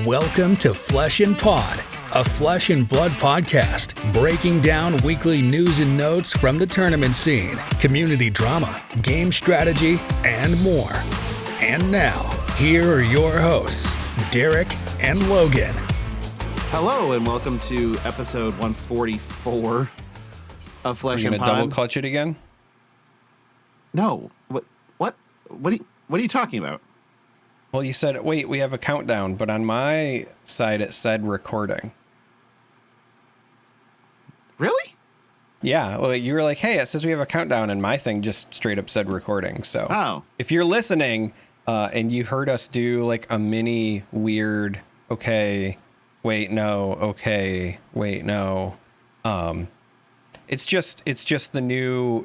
Welcome to Flesh and Pod, a flesh and blood podcast, breaking down weekly news and notes from the tournament scene, community drama, game strategy, and more. And now, here are your hosts, Derek and Logan. Hello, and welcome to episode 144 of Flesh and Pod. Double clutch it again? No. What are you talking about? Well, you said, wait, we have a countdown, but on my side it said recording. Really? Yeah, well, you were like, hey, it says we have a countdown, and my thing just straight up said recording. So if you're listening and you heard us do like a mini weird, okay, wait, no, okay, wait, no. It's just the new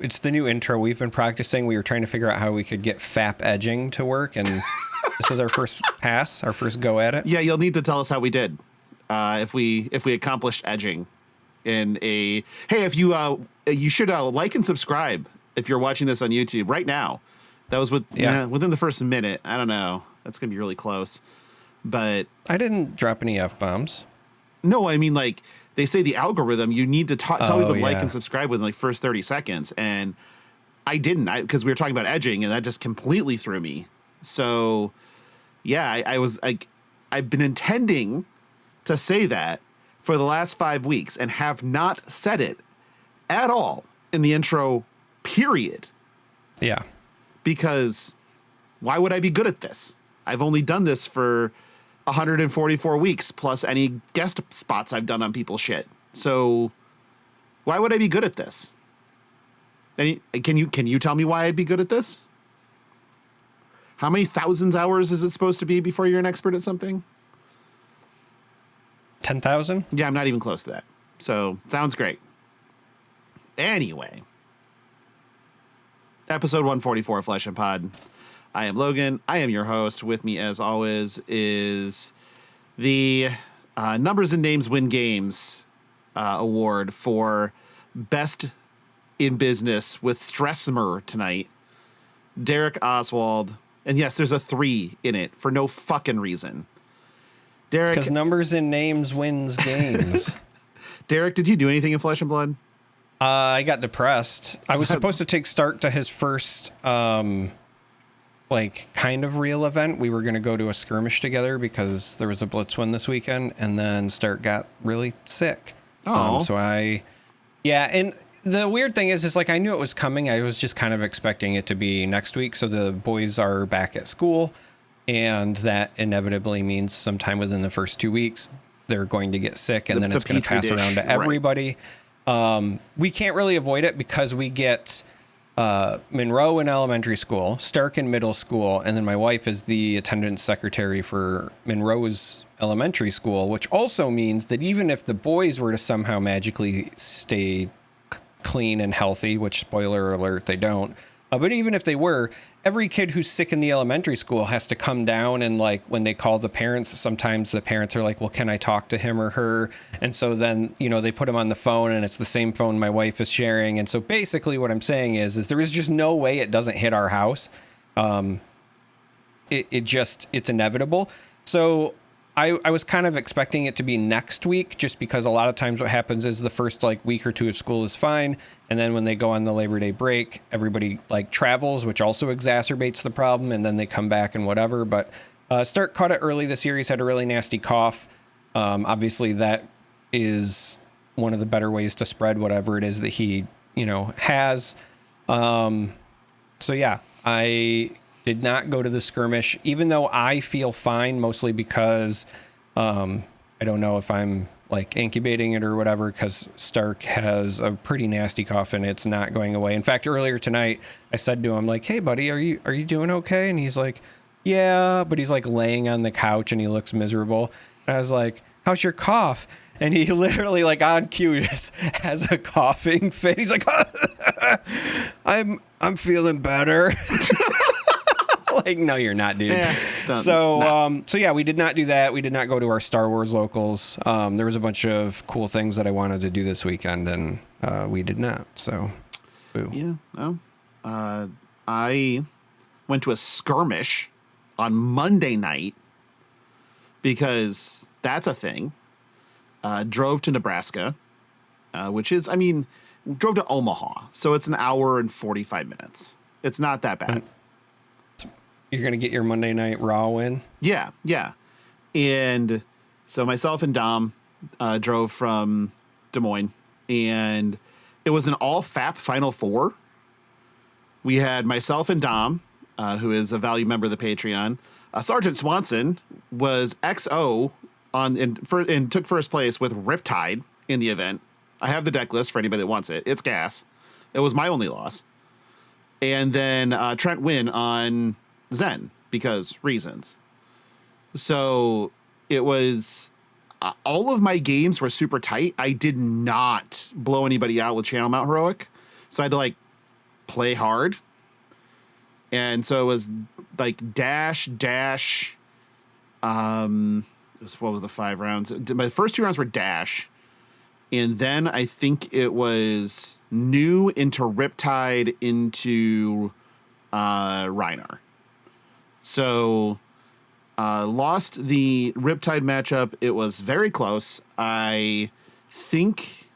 intro we've been practicing. We were trying to figure out how we could get FAP edging to work, and this is our first pass, our first go at it. Yeah, you'll need to tell us how we did. If we accomplished edging in a if you should like and subscribe if you're watching this on YouTube right now. That was within the first minute. I don't know. That's gonna be really close. But I didn't drop any F-bombs. No, I mean, like, they say the algorithm, you need to tell people to like and subscribe within like first 30 seconds. And I didn't, because we were talking about edging, and that just completely threw me. So, yeah, I've been intending to say that for the last 5 weeks and have not said it at all in the intro, period. Yeah. Because why would I be good at this? I've only done this for 144 weeks plus any guest spots I've done on people's shit. So why would I be good at this? Can you tell me why I'd be good at this? How many thousands hours is it supposed to be before you're an expert at something? 10,000? Yeah, I'm not even close to that. So sounds great. Anyway, episode 144 of Flesh and Pod. I am Logan. I am your host. With me, as always, is the Numbers and Names Win Games award for Best in Business with Stressmer tonight. Derek Oswald. And yes, there's a 3 in it for no fucking reason. Derek, because Numbers and Names wins games. Derek, did you do anything in Flesh and Blood? I got depressed. I was supposed to take Stark to his first kind of real event. We were going to go to a skirmish together because there was a blitz win this weekend, and then Stark got really sick. Oh. And the weird thing is like, I knew it was coming. I was just kind of expecting it to be next week. So the boys are back at school, and that inevitably means sometime within the first 2 weeks, they're going to get sick, and then it's going to pass around to everybody. Right. We can't really avoid it because we get Monroe in elementary school, Stark in middle school, and then my wife is the attendance secretary for Monroe's elementary school, which also means that even if the boys were to somehow magically stay clean and healthy, which, spoiler alert, they don't, but even if they were, every kid who's sick in the elementary school has to come down, and like when they call the parents, sometimes the parents are like, well, can I talk to him or her? And so then, they put him on the phone, and it's the same phone my wife is sharing. And so basically what I'm saying is there is just no way it doesn't hit our house. It's inevitable. So I was kind of expecting it to be next week, just because a lot of times what happens is the first week or two of school is fine. And then when they go on the Labor Day break, everybody travels, which also exacerbates the problem. And then they come back and whatever. But Stark caught it early this year. He's had a really nasty cough. Obviously, that is one of the better ways to spread whatever it is that he, has. So, yeah, I did not go to the skirmish, even though I feel fine, mostly because I don't know if I'm incubating it or whatever, because Stark has a pretty nasty cough and it's not going away. In fact, earlier tonight, I said to him, hey, buddy, are you doing okay? And he's like, yeah, but he's laying on the couch and he looks miserable. And I was like, how's your cough? And he literally on cue just has a coughing fit. He's like, I'm feeling better. No, you're not, dude. Yeah, so yeah, we did not do that. We did not go to our Star Wars locals. There was a bunch of cool things that I wanted to do this weekend, and we did not. So, boo. Yeah. I went to a skirmish on Monday night because that's a thing. Drove to Nebraska, which is, drove to Omaha. So it's an hour and 45 minutes. It's not that bad. You're going to get your Monday Night Raw win? Yeah. And so myself and Dom drove from Des Moines, and it was an all-FAP Final Four. We had myself and Dom, who is a value member of the Patreon. Sergeant Swanson was XO and took first place with Riptide in the event. I have the deck list for anybody that wants it. It's gas. It was my only loss. And then Trent win on Zen because reasons. So it was all of my games were super tight. I did not blow anybody out with Channel Mount Heroic. So I had to play hard. And so it was dash. What was the 5 rounds? My first 2 rounds were dash. And then I think it was new into Riptide into Reinar. So lost the Riptide matchup. It was very close. I think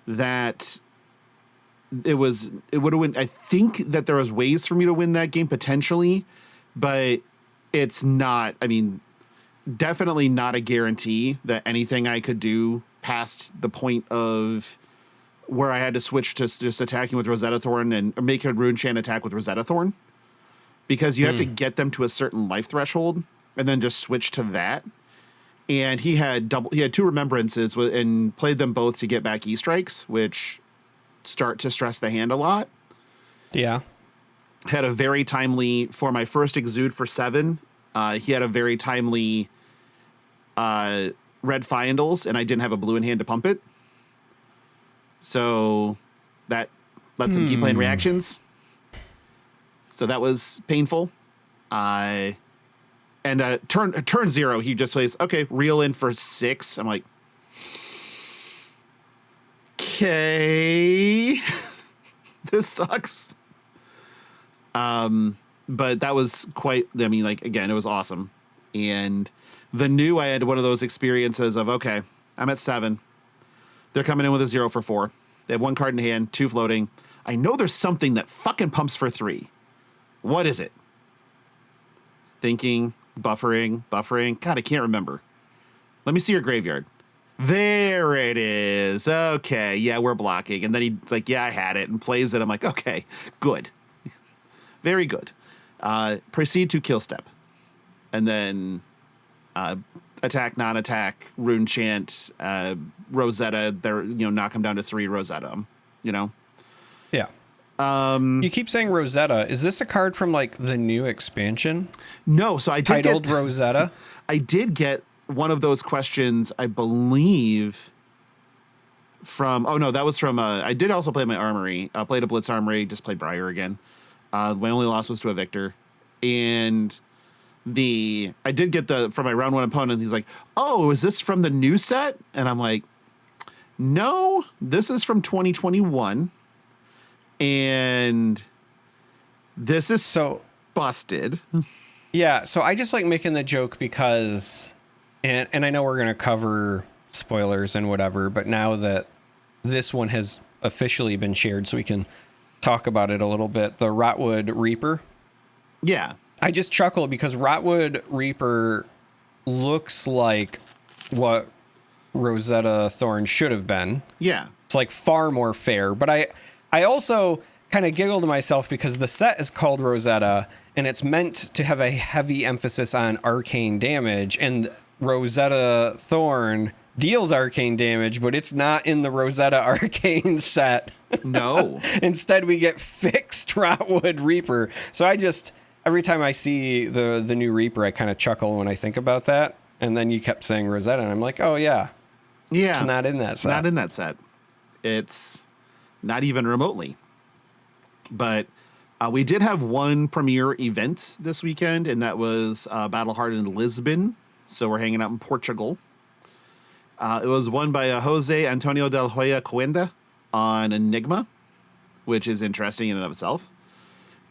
that it would have won. I think that there was ways for me to win that game potentially, but it's not, definitely not a guarantee that anything I could do past the point of where I had to switch to just attacking with Rosetta Thorn and make a Rune Chant attack with Rosetta Thorn, because you have to get them to a certain life threshold and then just switch to that. And he had 2 remembrances and played them both to get back E-strikes, which start to stress the hand a lot. Yeah. Had a very timely, for my first Exude for 7, he had a very timely red Fiandals, and I didn't have a blue in hand to pump it. So that lets him keep playing reactions. So that was painful. And turn 0, he just plays, okay, reel in for 6. I'm like, okay, this sucks. But that was quite, again, it was awesome. And the new, I had one of those experiences of, okay, I'm at 7. They're coming in with a 0 for 4. They have 1 card in hand, 2 floating. I know there's something that fucking pumps for 3. What is it? Thinking, buffering. God, I can't remember. Let me see your graveyard. There it is. Okay, yeah, we're blocking. And then he's like, yeah, I had it, and plays it. I'm like, okay, good. Very good. Proceed to kill step. And then attack, non-attack, Rune Chant, Rosetta, knock him down to 3, Rosetta, Yeah. You keep saying Rosetta. Is this a card from the new expansion? No, so I did titled Rosetta. I did get one of those questions, I believe, from. Oh no, that was from. I did also play my Armory. I played a Blitz Armory. Just played Briar again. My only loss was to a Victor, and I did get from my round 1 opponent. He's like, "Oh, is this from the new set?" And I'm like, "No, this is from 2021." And this is so busted. Yeah, so I just like making the joke because, and I know we're going to cover spoilers and whatever, but now that this one has officially been shared, so we can talk about it a little bit, the Rotwood Reaper. Yeah. I just chuckle because Rotwood Reaper looks like what Rosetta Thorn should have been. Yeah. It's far more fair, but I also kind of giggled to myself because the set is called Rosetta and it's meant to have a heavy emphasis on arcane damage, and Rosetta Thorn deals arcane damage, but it's not in the Rosetta arcane set. No. Instead, we get fixed Rotwood Reaper. So every time I see the new Reaper, I kind of chuckle when I think about that. And then you kept saying Rosetta, and I'm like, oh, yeah. Yeah. It's not in that set. Not in that set. It's not even remotely. But we did have one premiere event this weekend, and that was Battle Hardened Lisbon. So we're hanging out in Portugal. It was won by Jose Antonio del Hoya Coenda on Enigma, which is interesting in and of itself.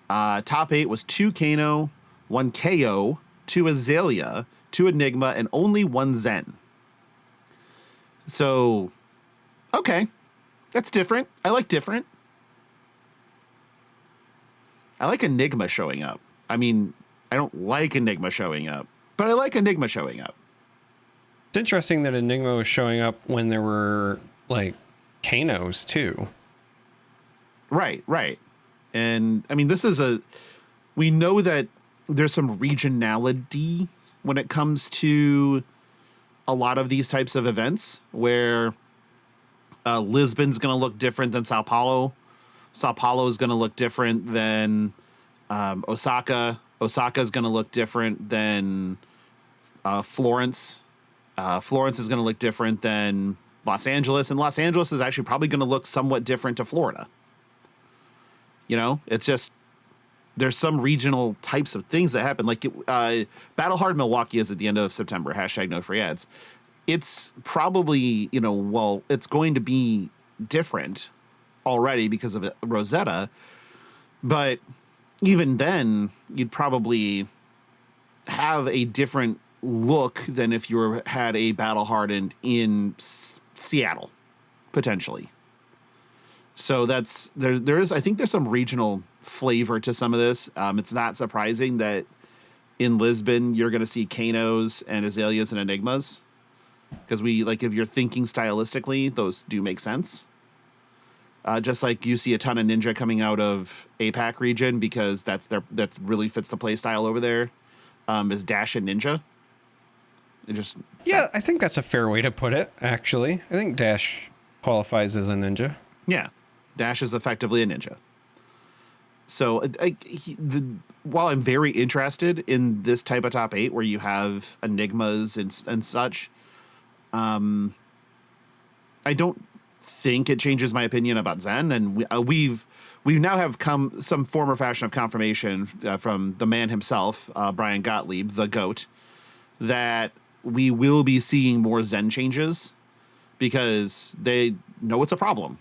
Top 8 was 2 Kano, 1 KO, 2 Azalea, 2 Enigma, and only 1 Zen. So, okay. That's different. I like different. I like Enigma showing up. I mean, I don't like Enigma showing up, but I like Enigma showing up. It's interesting that Enigma was showing up when there were, like, Kanos, too. Right. And, I mean, we know that there's some regionality when it comes to a lot of these types of events where Lisbon's going to look different than Sao Paulo. Sao Paulo is going to look different than Osaka. Osaka is going to look different than Florence. Florence is going to look different than Los Angeles. And Los Angeles is actually probably going to look somewhat different to Florida. You know, it's just there's some regional types of things that happen. Like Battle Hard Milwaukee is at the end of September. # no free ads. It's probably, it's going to be different already because of Rosetta. But even then, you'd probably have a different look than if you had a Battle Hardened in Seattle, potentially. So I think there's some regional flavor to some of this. It's not surprising that in Lisbon, you're going to see Kanos and Azaleas and Enigmas. Because if you're thinking stylistically, those do make sense. Just like you see a ton of Ninja coming out of APAC region because that really fits the play style over there. Is Dash and Ninja. I think that's a fair way to put it, actually. I think Dash qualifies as a ninja. Yeah. Dash is effectively a ninja. So while I'm very interested in this type of top 8 where you have Enigmas and such, I don't think it changes my opinion about Zen. And we now have come some form or fashion of confirmation from the man himself, Brian Gottlieb, the GOAT, that we will be seeing more Zen changes because they know it's a problem.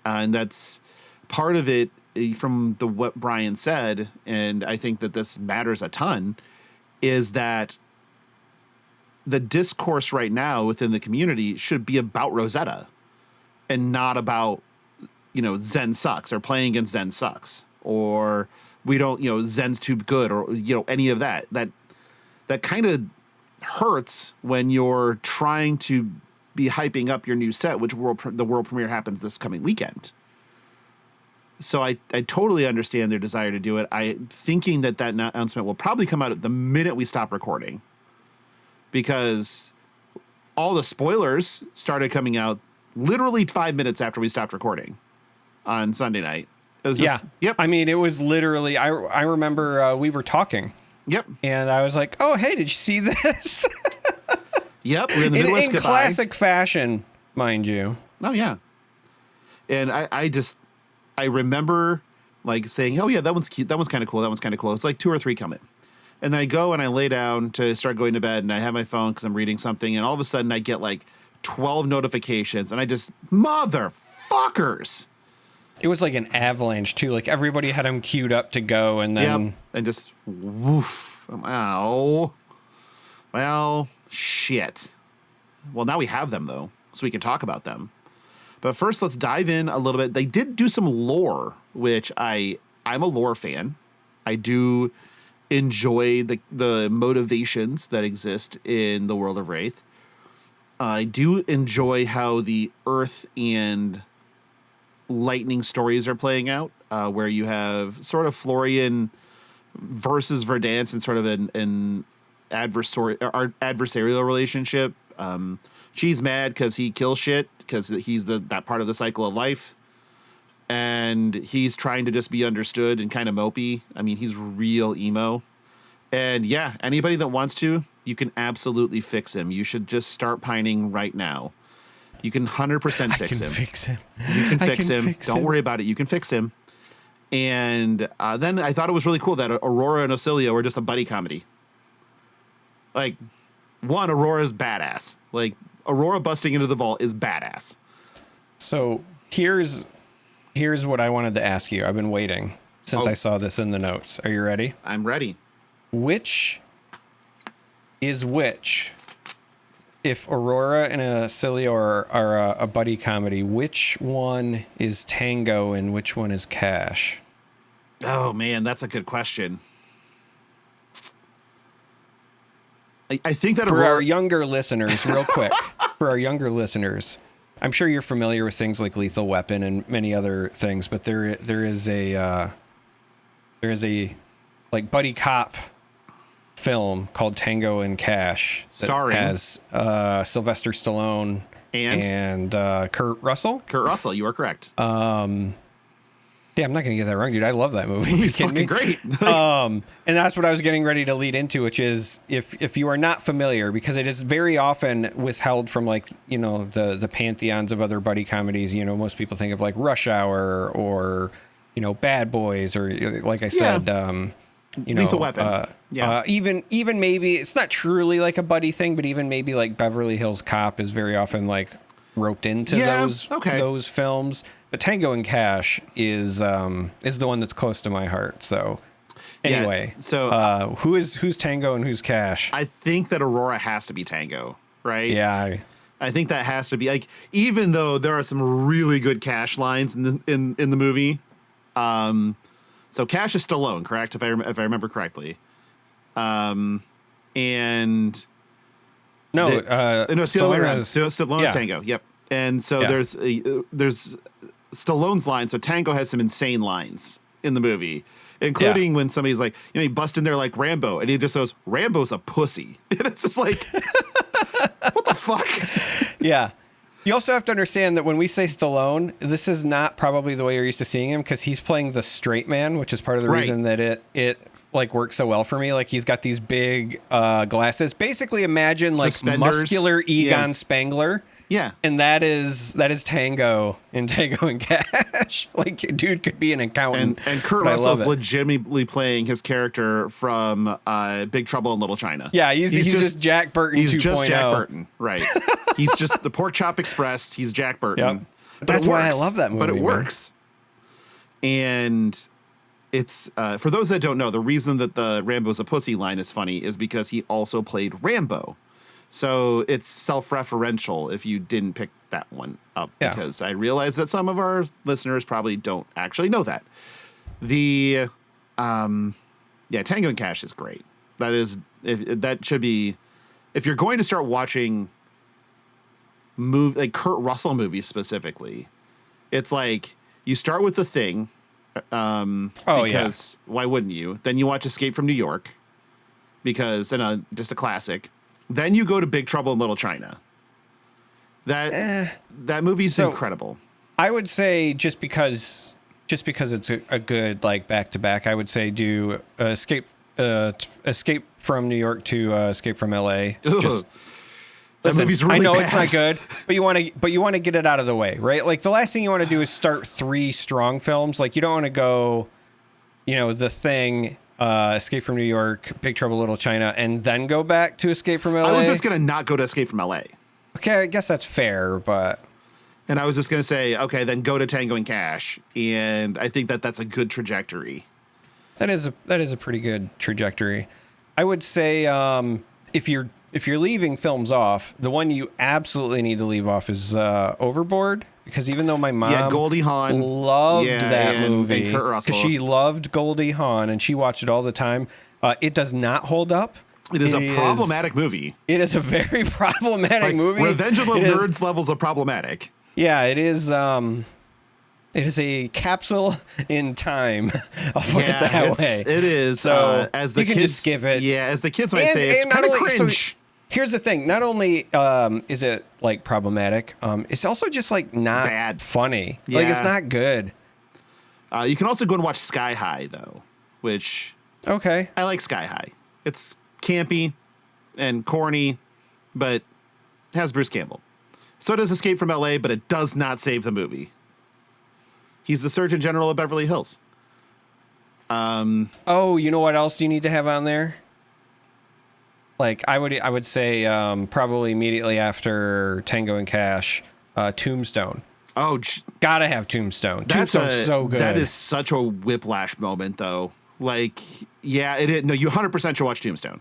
And that's part of it from what Brian said, and I think that this matters a ton, is that the discourse right now within the community should be about Rosetta and not about, Zen sucks or playing against Zen sucks or we don't, Zen's too good or, any of that. That kind of hurts when you're trying to be hyping up your new set, which the world premiere happens this coming weekend. So I totally understand their desire to do it. I'm thinking that announcement will probably come out at the minute we stop recording because all the spoilers started coming out literally 5 minutes after we stopped recording on Sunday night. Yep. I mean, it was literally, I remember we were talking. Yep. And I was like, oh, hey, did you see this? Yep. We're in the Midwest in classic fashion, mind you. Oh, yeah. And I remember saying, oh, yeah, that one's cute. That one's kind of cool. That one's kind of cool. It's like 2 or 3 coming. And then I go and I lay down to start going to bed and I have my phone because I'm reading something. And all of a sudden I get 12 notifications and I just, motherfuckers. It was like an avalanche too. Everybody had them queued up to go and then. Yep. And just woof. Ow. Well, shit. Well, now we have them though, so we can talk about them. But first, let's dive in a little bit. They did do some lore, which I'm a lore fan. I do enjoy the motivations that exist in the world of Wraith. I do enjoy how the Earth and Lightning stories are playing out, where you have sort of Florian versus Verdance and sort of an adversarial relationship. She's mad because he kills shit because he's that part of the cycle of life. And he's trying to just be understood and kind of mopey. I mean, he's real emo. And yeah, anybody that wants to, you can absolutely fix him. You should just start pining right now. You can 100% fix him. Fix him. You can fix him. Don't worry about it. You can fix him. And then I thought it was really cool that Aurora and Ocilia were just a buddy comedy. Aurora's badass. Aurora busting into the vault is badass. So here's what I wanted to ask you. I've been waiting since I saw this in the notes. Are you ready? I'm ready. Which is which? If Aurora and Acilio are a buddy comedy, which one is Tango and which one is Cash? Oh, man, that's a good question. I think that for our younger listeners, real quick, I'm sure you're familiar with things like Lethal Weapon and many other things, but there is a like buddy cop film called Tango and Cash that starring has Sylvester Stallone and Kurt Russell. Kurt Russell, you are correct. Yeah, I'm not going to get that wrong, dude. I love that movie. He's fucking great. And that's what I was getting ready to lead into, which is if you are not familiar, because it is very often withheld from like, you know, the pantheons of other buddy comedies. You know, most people think of like Rush Hour or, you know, Bad Boys or like I said, you know, Lethal Weapon. Even maybe it's not truly like a buddy thing, but even maybe like Beverly Hills Cop is very often like roped into those films. But Tango and Cash is the one that's close to my heart. So anyway, who's Tango and who's Cash? I think that Aurora has to be Tango, right? Yeah, I think that has to be, like, even though there are some really good Cash lines in the movie. So Cash is Stallone, correct? If I remember correctly. Stallone is Tango. Yep. And so there's Stallone's line. So Tango has some insane lines in the movie, including when somebody's like, you know, he busts in there like Rambo, and he just goes, "Rambo's a pussy," and it's just like, what the fuck? Yeah. You also have to understand that when we say Stallone, this is not probably the way you're used to seeing him, because he's playing the straight man, which is part of the reason that it like works so well for me. Like, he's got these big glasses. Basically, imagine like suspenders. Muscular Egon Spengler. Yeah. And that is Tango in Tango and Cash. Like, dude could be an accountant. And Kurt Russell's legitimately playing his character from Big Trouble in Little China. Yeah, he's just Jack Burton 2.0. He's just Jack Burton, right. He's just the Pork Chop Express. He's Jack Burton. Yep. That's why I love that movie. But it works. And it's, for those that don't know, the reason that the Rambo's a pussy line is funny is because he also played Rambo. So it's self-referential if you didn't pick that one up, because I realize that some of our listeners probably don't actually know that. The Tango and Cash is great. That should be, if you're going to start watching like Kurt Russell movies specifically, it's like you start with The Thing, because why wouldn't you? Then you watch Escape from New York, because just a classic. Then you go to Big Trouble in Little China. That movie's incredible. I would say just because it's a good like back to back, I would say do Escape from New York to Escape from LA. Just that movie's really I know bad. It's not good, but you want to get it out of the way, right? Like, the last thing you want to do is start 3 strong films. Like, you don't want to go, you know, The Thing, Escape from New York, Big Trouble in Little China, and then go back to Escape from LA. I was just going to not go to Escape from LA. Okay, I guess that's fair, but... And I was just going to say, okay, then go to Tango and Cash. And I think that's a good trajectory. That is a pretty good trajectory. I would say if you're leaving films off, the one you absolutely need to leave off is Overboard. Because even though my mom Goldie Hawn loved that movie, and Kurt Russell, because she loved Goldie Hawn and she watched it all the time, it does not hold up. It is a problematic movie. It is a very problematic movie. Revenge of the Nerds levels of problematic. Yeah, it is. It is a capsule in time. I'll put it that way. It is. So as the you can kids, just skip it. Yeah, as the kids might say, it's kind of cringe. Here's the thing. Not only is it like problematic, it's also just like not bad, funny. Yeah. Like, it's not good. You can also go and watch Sky High though, which I like Sky High. It's campy and corny, but has Bruce Campbell. So does Escape from LA, but it does not save the movie. He's the Surgeon General of Beverly Hills. You know what else you need to have on there? Like, I would say probably immediately after Tango and Cash, Tombstone. Oh, gotta have Tombstone. Tombstone's so good. That is such a whiplash moment, though. Like, yeah, it is. No, you 100% should watch Tombstone.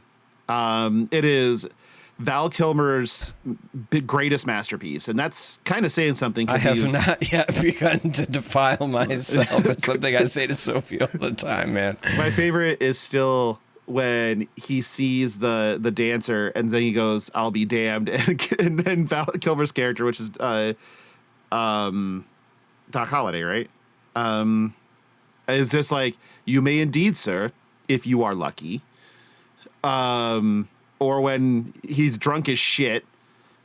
It is Val Kilmer's greatest masterpiece, and that's kind of saying something. I have not yet begun to defile myself. It's something I say to Sophie all the time, man. My favorite is still when he sees the dancer, and then he goes, "I'll be damned," and then Val Kilmer's character, which is Doc Holliday, right? Is just like, "You may indeed, sir, if you are lucky." Or when he's drunk as shit,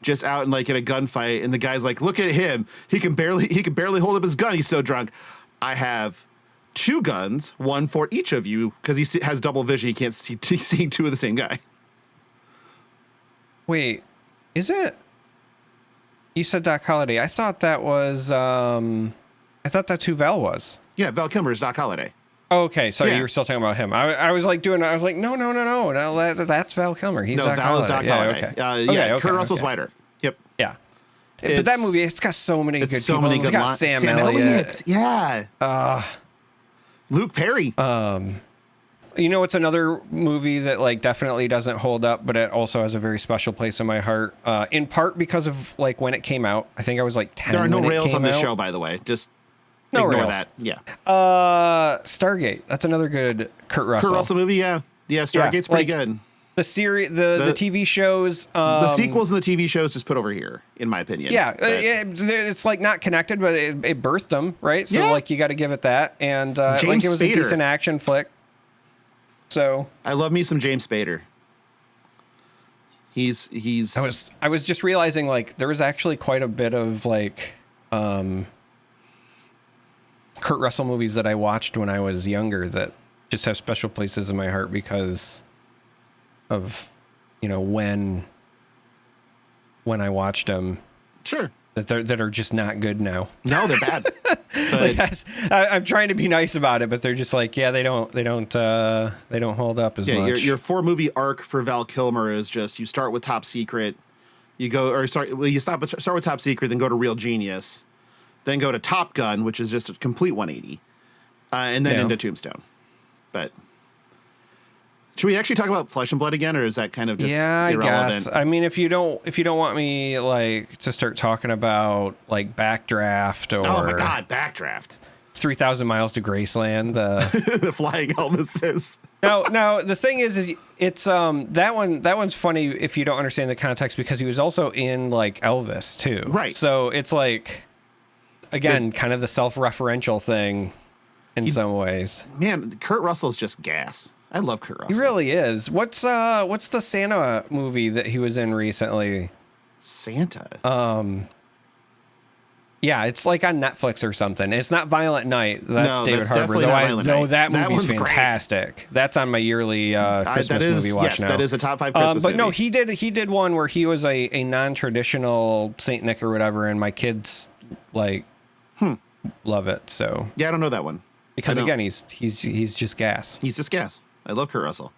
just out in a gunfight, and the guy's like, "Look at him! He can barely hold up his gun. He's so drunk. I have 2 guns, one for each of you, because he has double vision. He can't see seeing 2 of the same guy." Wait, is it? You said Doc Holliday. I thought that was. I thought that's who Val was. Yeah, Val Kilmer is Doc Holliday. Oh, okay, so Yeah. you were still talking about him. I was like, no, that's Val Kilmer. He's No, Doc Val is Holiday. Doc Holliday. Okay. Kurt Russell's Whiter. Yep. Yeah. But that movie, it's got so many good so people. many It's good got lines. Sam Elliott. Yeah. Luke Perry. You know, it's another movie that definitely doesn't hold up, but it also has a very special place in my heart. In part because of when it came out. I think I was 10. There are no when rails on this out. show, by the way. Just no ignore rails. that. Yeah. Stargate. That's another good Kurt Russell. Kurt Russell movie. Yeah. Yeah. Stargate's pretty good. The series, the TV shows, the sequels and the TV shows just put over here, in my opinion. Yeah, it's not connected, but it birthed them, right? So Yeah. you got to give it that, and it James was Spader. a decent action flick. So I love me some James Spader. He's. I was just realizing there was actually quite a bit of Kurt Russell movies that I watched when I was younger that just have special places in my heart because of when I watched them. Sure. That are just not good now. No, they're bad. I'm trying to be nice about it, but they're just they don't hold up as much. Your 4-movie arc for Val Kilmer is just you start with Top Secret, you start with Top Secret, then go to Real Genius, then go to Top Gun, which is just a complete 180, and then into Tombstone. But should we actually talk about Flesh and Blood again, or is that kind of just irrelevant? I guess. I mean, if you don't want me to start talking about Backdraft or oh my god, Backdraft, 3,000 Miles to Graceland, the flying Elvises. No. The thing is it's that one's funny if you don't understand the context because he was also in Elvis too, right? So it's again kind of the self-referential thing in some ways. Man, Kurt Russell's just gas. I love Kurt Russell. He really is. What's the Santa movie that he was in recently? Santa. Yeah, it's on Netflix or something. It's not Violent Night. That's David Harbour. Though that movie's fantastic. Great. That's on my yearly Christmas movie watch now. That is a top 5 Christmas movie. But no, he did one where he was a non-traditional Saint Nick or whatever, and my kids love it. So yeah, I don't know that one. Because again, he's just gas. He's just gas. I love Kurt Russell.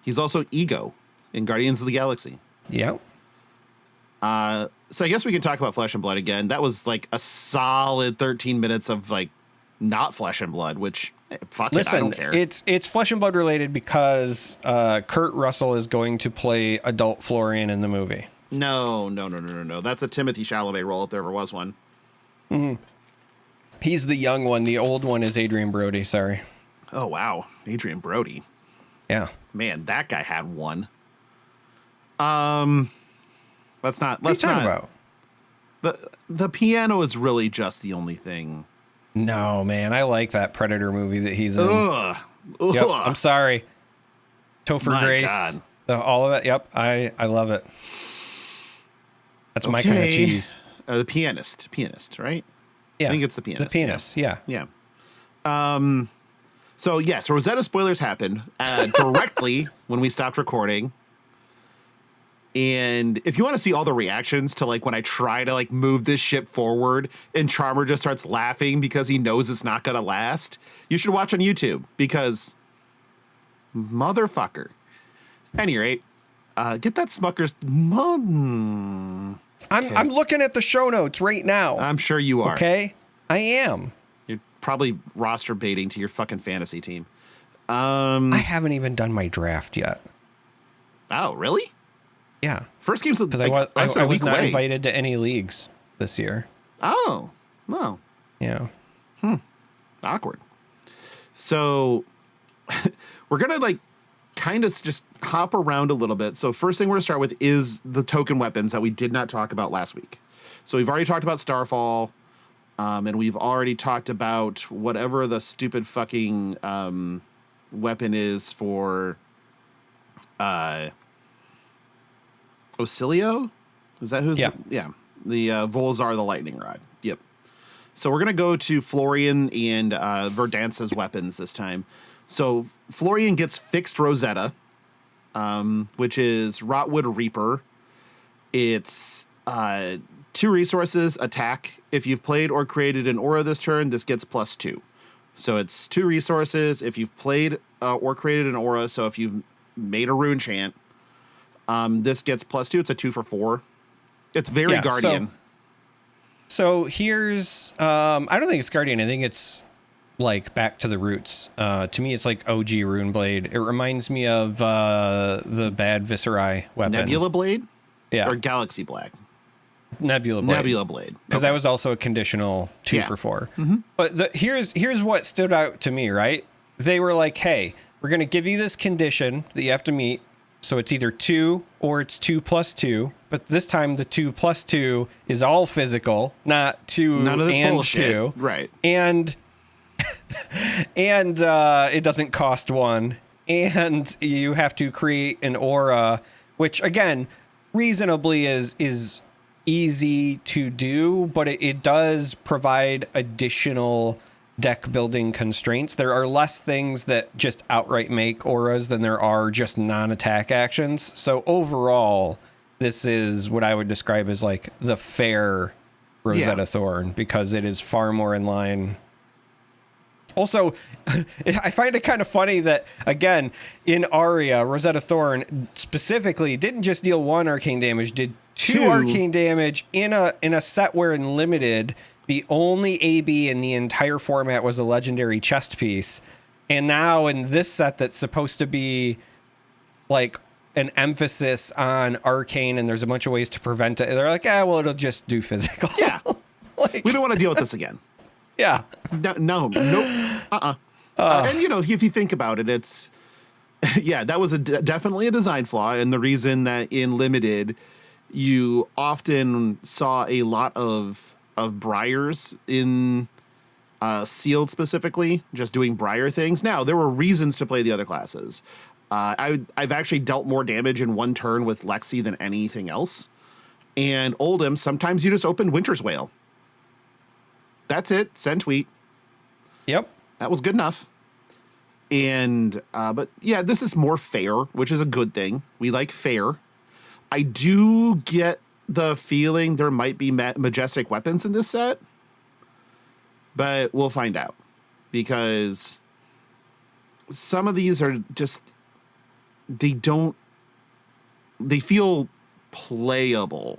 He's also Ego in Guardians of the Galaxy. Yep. So I guess we can talk about Flesh and Blood again. That was a solid 13 minutes of not Flesh and Blood, which listen, I don't care. It's Flesh and Blood related because Kurt Russell is going to play adult Florian in the movie. No. That's a Timothy Chalamet role if there ever was one. Mm-hmm. He's the young one. The old one is Adrien Brody. Sorry. Oh wow, Adrien Brody. Yeah. Man, that guy had one. Let's not. What are you talking about? The piano is really just the only thing. No, man, I like that Predator movie that he's in. Ugh. Yep, I'm sorry. Topher Grace. God. All of it. Yep, I love it. That's my kind of cheese. The pianist, right? Yeah, I think it's the pianist. The pianist, yeah. So yes, Rosetta spoilers happened directly when we stopped recording. And if you want to see all the reactions to when I try to move this ship forward and Charmer just starts laughing because he knows it's not going to last, you should watch on YouTube because motherfucker. Any rate, get that Smucker's. I'm looking at the show notes right now. I'm sure you are. Okay, I am. You're probably roster baiting to your fucking fantasy team. I haven't even done my draft yet. Oh, really? Yeah. First game's because like I was not invited to any leagues this year. Oh, no. Yeah. Awkward. So we're going to like kind of just hop around a little bit. So first thing we're going to start with is the token weapons that we did not talk about last week. So we've already talked about Starfall, and we've already talked about whatever the stupid fucking weapon is for Ocilio? Is that who's... Yeah. Yeah. The Volzar, the lightning rod. Yep. So we're going to go to Florian and Verdance's weapons this time. So Florian gets fixed Rosetta, which is Rotwood Reaper. It's 2 resources, attack. If you've played or created an aura this turn, this gets +2. So it's 2 resources. If you've played or created an aura, so if you've made a rune chant, this gets +2. It's a 2 for 4. It's very Guardian. So here's, I don't think it's Guardian. I think it's like back to the roots. To me, it's like OG Rune Blade. It reminds me of the bad Viscerai weapon. Nebula Blade? Yeah. Or Galaxy Black? Nebula Blade. Nebula Blade. Because that was also a conditional 2 for 4. Mm-hmm. But here's what stood out to me, right? They were like, hey, we're going to give you this condition that you have to meet. So it's either 2 or it's 2 plus 2. But this time the 2 plus 2 is all physical, not 2 None of this and bullshit. 2. Right. And it doesn't cost 1. And you have to create an aura, which again, reasonably is easy to do, but it does provide additional deck building constraints. There are less things that just outright make auras than there are just non-attack actions. So overall, this is what I would describe as like the fair Rosetta Thorn, because it is far more in line. Also, I find it kind of funny that, again, in Aria, Rosetta Thorn specifically didn't just deal 1 arcane damage, did 2 arcane damage in a set where in Limited, the only AB in the entire format was a legendary chest piece. And now in this set that's supposed to be like an emphasis on arcane and there's a bunch of ways to prevent it, they're like, well, it'll just do physical. Yeah. Like, we don't want to deal with this again. Yeah. No. Nope. And, if you think about it, it's... Yeah, that was definitely a design flaw. And the reason that in Limited, you often saw a lot of Briars in Sealed specifically, just doing Briar things. Now, there were reasons to play the other classes. I've actually dealt more damage in one turn with Lexi than anything else. And Oldham, sometimes you just open Winter's Wail. That's it. Send tweet. Yep. That was good enough. And, but yeah, this is more fair, which is a good thing. We like fair. I do get the feeling there might be majestic weapons in this set, but we'll find out, because some of these are just, they feel playable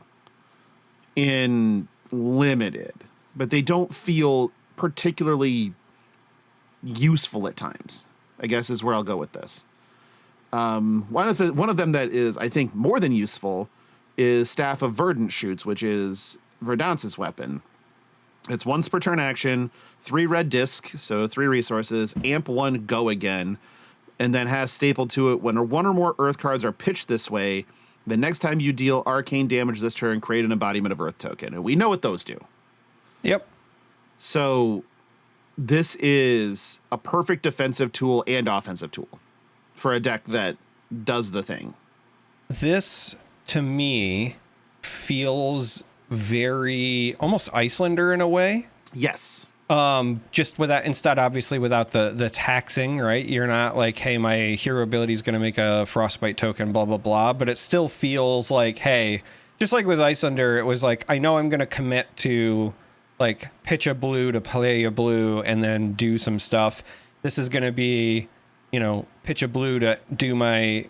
in Limited, but they don't feel particularly useful at times, I guess is where I'll go with this. One of them that is, I think, more than useful is Staff of Verdant Shoots, which is Verdance's weapon. It's once per turn action, 3 red disc, so 3 resources, amp 1, go again, and then has stapled to it, when 1 or more earth cards are pitched this way, the next time you deal arcane damage this turn, create an embodiment of earth token. And we know what those do. Yep. So this is a perfect defensive tool and offensive tool for a deck that does the thing. This, to me, feels very almost Icelander in a way. Yes. Just without, instead, obviously, without the taxing, right? You're not like, hey, my hero ability is going to make a Frostbite token, blah, blah, blah. But it still feels like, hey, just like with Icelander, it was like, I know I'm going to commit to like pitch a blue to play a blue and then do some stuff. This is going to be, pitch a blue to do my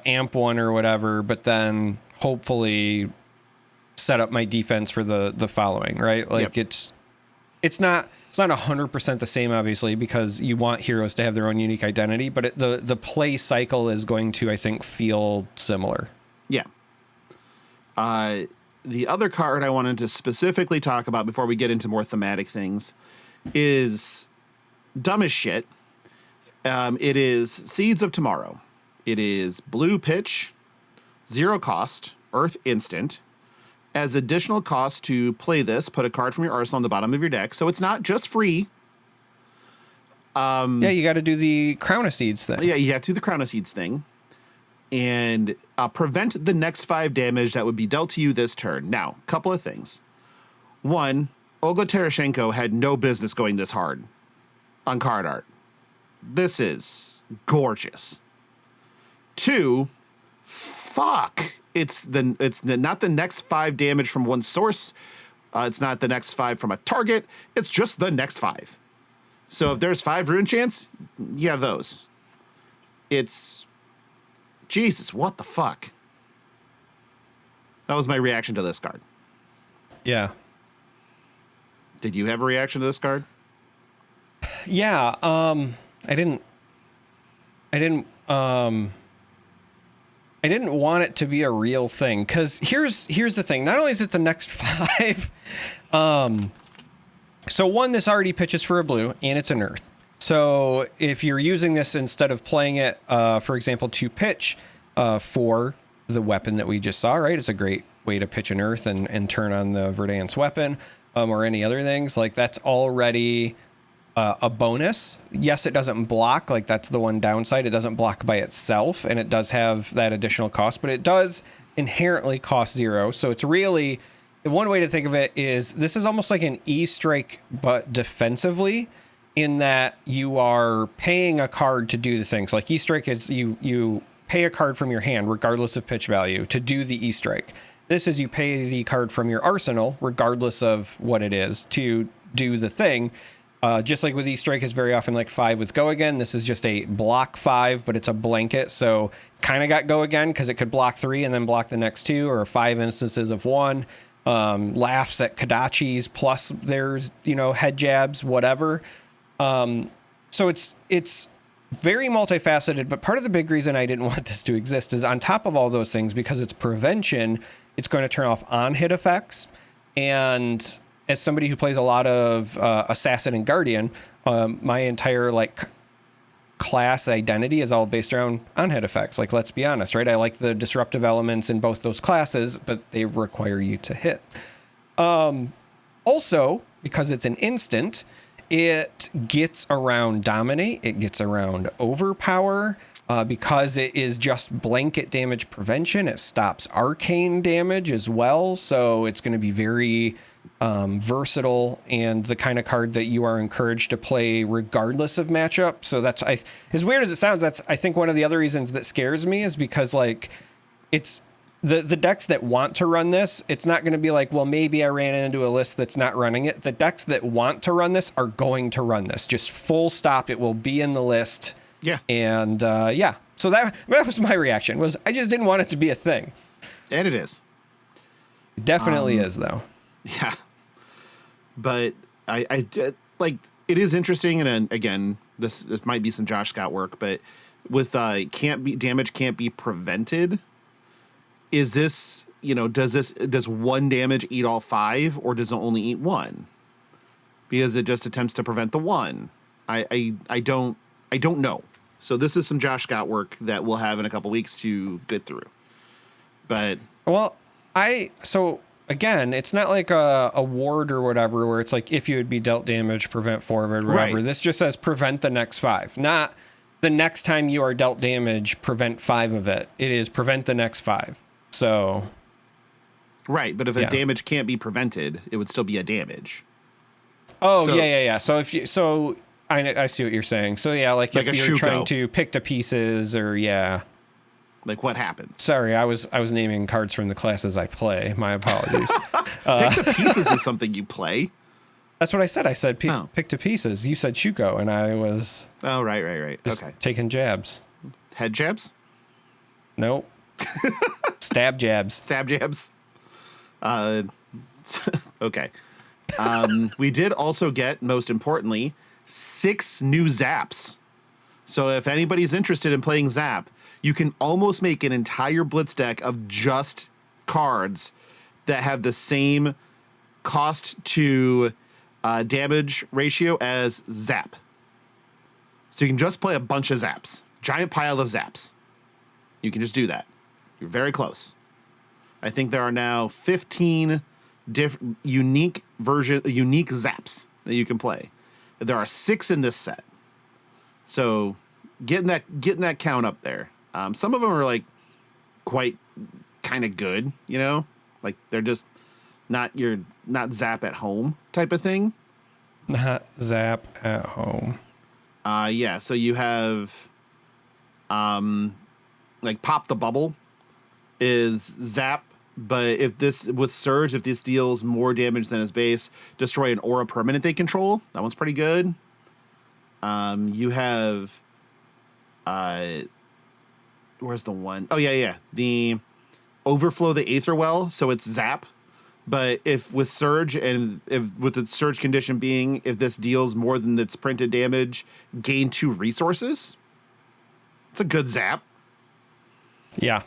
amp 1 or whatever, but then hopefully set up my defense for the following, right? Like, yep. it's not 100% the same, obviously, because you want heroes to have their own unique identity, but the play cycle is going to, I think, feel similar. Yeah. The other card I wanted to specifically talk about before we get into more thematic things is dumb as shit. It is Seeds of Tomorrow. It is blue pitch, 0 cost, earth instant. As additional cost to play this, put a card from your arsenal on the bottom of your deck. So it's not just free. Yeah, you got to do the Crown of Seeds thing. Yeah, you have to do the Crown of Seeds thing. And prevent the next 5 damage that would be dealt to you this turn. Now, a couple of things. One, Olga Terashenko had no business going this hard on card art. This is gorgeous. 2, fuck. It's not the next 5 damage from one source. It's not the next 5 from a target. It's just the next 5. So if there's 5 rune chants, you have those. It's Jesus. What the fuck? That was my reaction to this card. Yeah. Did you have a reaction to this card? Yeah. I didn't want it to be a real thing, because here's the thing. Not only is it the next 5, so one, this already pitches for a blue, and it's an earth. So if you're using this instead of playing it, for example, to pitch for the weapon that we just saw, right? It's a great way to pitch an earth and turn on the Verdansk weapon, or any other things. Like, that's already a bonus. Yes, it doesn't block. Like, that's the one downside. It doesn't block by itself, and it does have that additional cost, but it does inherently cost 0. So it's really, one way to think of it is this is almost like an E-strike, but defensively, in that you are paying a card to do the things. Like, E-strike is you pay a card from your hand, regardless of pitch value, to do the E-strike. This is you pay the card from your arsenal, regardless of what it is, to do the thing. Just like with E-strike is very often like 5 with Go Again. This is just a block 5, but it's a blanket. So kind of got Go Again because it could block 3 and then block the next 2, or 5 instances of 1. Laughs at Kodachis, plus there's, head jabs, whatever. So it's very multifaceted, but part of the big reason I didn't want this to exist is on top of all those things, because it's prevention, it's going to turn off on-hit effects. And as somebody who plays a lot of Assassin and Guardian, my entire class identity is all based around on-hit effects. Like, let's be honest, right? I like the disruptive elements in both those classes, but they require you to hit. Also, because it's an instant, it gets around Dominate, it gets around Overpower. Because it is just blanket damage prevention, it stops arcane damage as well. So it's going to be very versatile, and the kind of card that you are encouraged to play regardless of matchup. So that's, as weird as it sounds, that's, I think, one of the other reasons that scares me, is because it's the decks that want to run this, it's not going to be like, well, maybe I ran into a list that's not running it. The decks that want to run this are going to run this, just full stop. It will be in the list. Yeah. And so that was my reaction, was I just didn't want it to be a thing. And it is. It definitely is, though. Yeah. But I like, it is interesting. And again, this might be some Josh Scott work, but with damage can't be prevented. Is this, does 1 damage eat all 5, or does it only eat 1? Because it just attempts to prevent the 1. I don't know. So this is some Josh Scott work that we'll have in a couple weeks to get through. But so again, it's not like a ward or whatever, where it's like, if you would be dealt damage, prevent forward, whatever. Right. This just says prevent the next 5, not the next time you are dealt damage, prevent 5 of it. It is prevent the next 5. So. Right. But if a damage can't be prevented, it would still be a damage. Oh, so, yeah. So I see what you're saying. So yeah, like if you're trying to pick to pieces, or like what happens? Sorry, I was naming cards from the classes I play. My apologies. Pick to pieces is something you play. That's what I said. I said pick to pieces. You said Shuko, and I was. Oh, right. Just okay. Taking jabs. Head jabs? Nope. Stab jabs. Stab jabs. Okay. We did also get, most importantly, 6 new Zaps. So if anybody's interested in playing Zap, you can almost make an entire Blitz deck of just cards that have the same cost to damage ratio as Zap. So you can just play a bunch of Zaps. Giant pile of Zaps. You can just do that. You're very close. I think there are now 15 different unique Zaps that you can play. There are 6 in this set. So getting that count up there. Some of them are like quite kind of good, you know? Like they're just not Zap at home type of thing. Not Zap at home. Yeah, so you have like Pop the Bubble is Zap, but if this deals more damage than its base, destroy an aura permanent they control. That one's pretty good. You have where's the one? Oh yeah. The Overflow the Aether Well, so it's Zap. But if with Surge and if with the Surge condition being if this deals more than its printed damage, gain 2 resources. It's a good Zap. Yeah.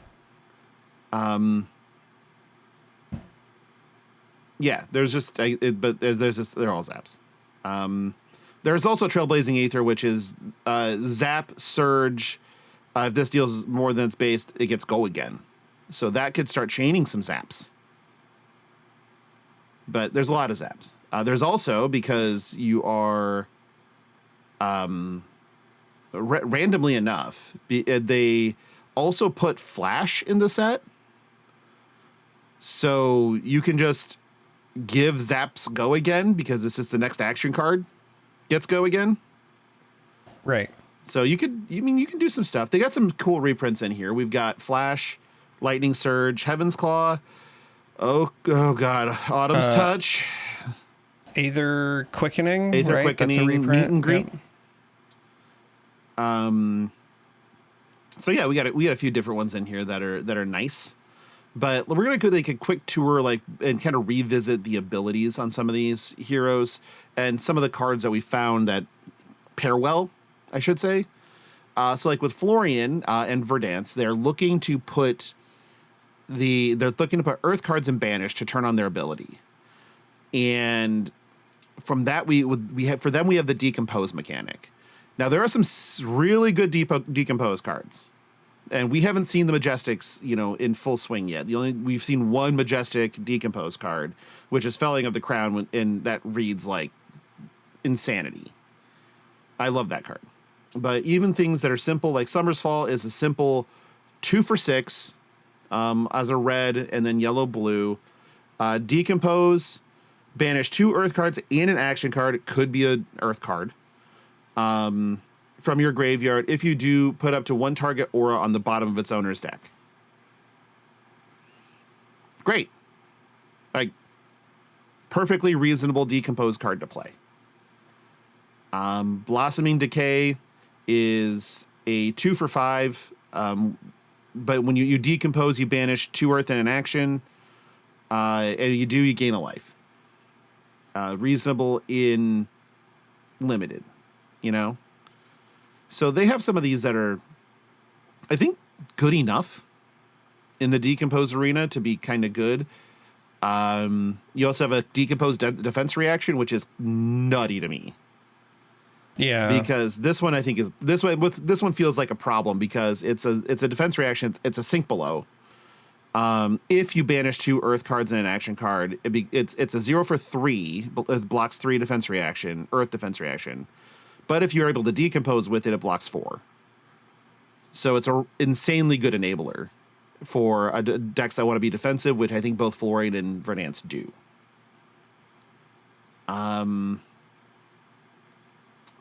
Yeah, there's just they're all Zaps. There's also Trailblazing Aether, which is Zap, Surge. If this deals more than its base, it gets Go Again. So that could start chaining some Zaps. But there's a lot of Zaps. There's also, because you are randomly enough, they also put Flash in the set. So you can just give Zaps Go Again because it's just the next action card gets Go Again. Right. So you can do some stuff. They got some cool reprints in here. We've got Flash, Lightning Surge, Heaven's Claw. Oh God, Autumn's Touch. Aether Quickening. Aether right? Quickening. That's a reprint. Meet and Greet. Yep. So yeah, we got a few different ones in here that are nice. But we're gonna go like a quick tour, and kind of revisit the abilities on some of these heroes and some of the cards that we found that pair well, I should say. So like with Florian and Verdance, they're looking to put Earth cards in Banish to turn on their ability, and from that we have the Decompose mechanic. Now there are some really good Decompose cards. And we haven't seen the Majestics, in full swing yet. We've seen one Majestic Decompose card, which is Felling of the Crown, and that reads like insanity. I love that card. But even things that are simple, like Summer's Fall, is a simple 2 for 6 as a red and then yellow-blue. Decompose, banish 2 Earth cards and an action card. It could be an Earth card. From your graveyard, if you do, put up to 1 target aura on the bottom of its owner's deck. Great. Like, perfectly reasonable Decompose card to play. Blossoming Decay is a 2 for 5, but when you decompose, you banish 2 Earth and an action, and you gain a life. Reasonable in limited, So they have some of these that are, I think, good enough in the Decompose arena to be kind of good. You also have a Decompose defense reaction, which is nutty to me. Yeah. Because this one, I think, this one feels like a problem because it's a defense reaction. It's a sink below. If you banish 2 Earth cards and an action card, it's a 0 for 3. It blocks 3 defense reaction, Earth defense reaction. But if you're able to decompose with it, it blocks 4. So it's an insanely good enabler for decks that want to be defensive, which I think both Florian and Verdance do.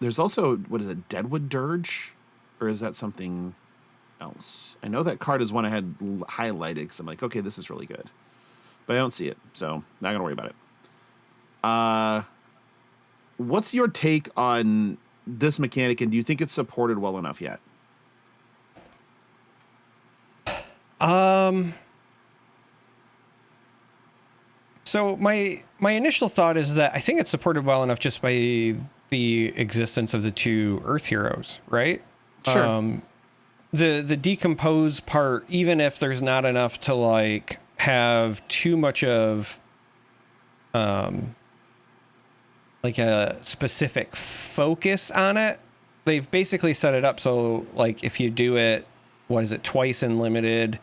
There's also, what is it, Deadwood Dirge? Or is that something else? I know that card is one I had highlighted because I'm like, okay, this is really good. But I don't see it, so not going to worry about it. What's your take on this mechanic, and do you think it's supported well enough yet? So my initial thought is that I think it's supported well enough just by the existence of the two Earth heroes, right? Sure. The decompose part, even if there's not enough to like have too much of like a specific focus on it, they've basically set it up so like if you do it, what is it, twice in limited,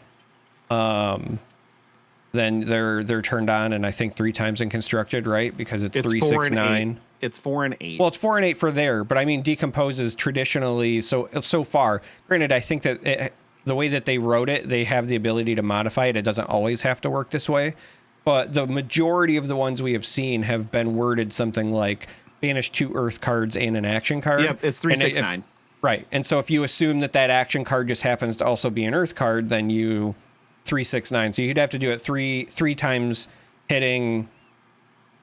then they're turned on, and I think 3 times in constructed, right? Because it's 3, 6, 9. It's 4 and 8. Well, it's 4 and 8 for there, but I mean, decomposes traditionally so far. Granted, I think that the way that they wrote it, they have the ability to modify it. It doesn't always have to work this way, but the majority of the ones we have seen have been worded something like banish 2 Earth cards and an action card. Yep, it's 3, 6, 9. Right, and so if you assume that action card just happens to also be an Earth card, then you 3, 6, 9. So you'd have to do it three times hitting.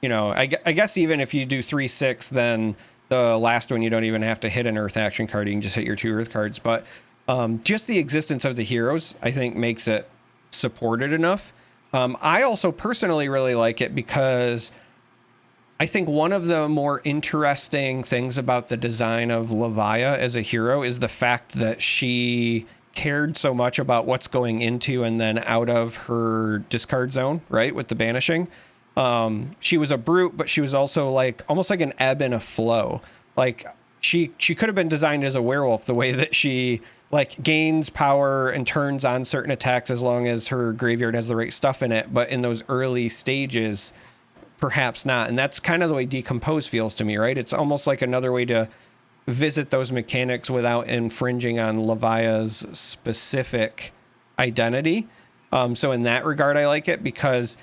You know, I guess even if you do 3, 6, then the last one you don't even have to hit an Earth action card. You can just hit your 2 Earth cards. But just the existence of the heroes, I think, makes it supported enough. I also personally really like it because I think one of the more interesting things about the design of Levia as a hero is the fact that she cared so much about what's going into and then out of her discard zone, right, with the banishing. She was a brute, but she was also like almost like an ebb and a flow. Like she could have been designed as a werewolf, the way that she like gains power and turns on certain attacks as long as her graveyard has the right stuff in it. But in those early stages, perhaps not. And that's kind of the way Decompose feels to me, right? It's almost like another way to visit those mechanics without infringing on Levia's specific identity. So in that regard, I like it because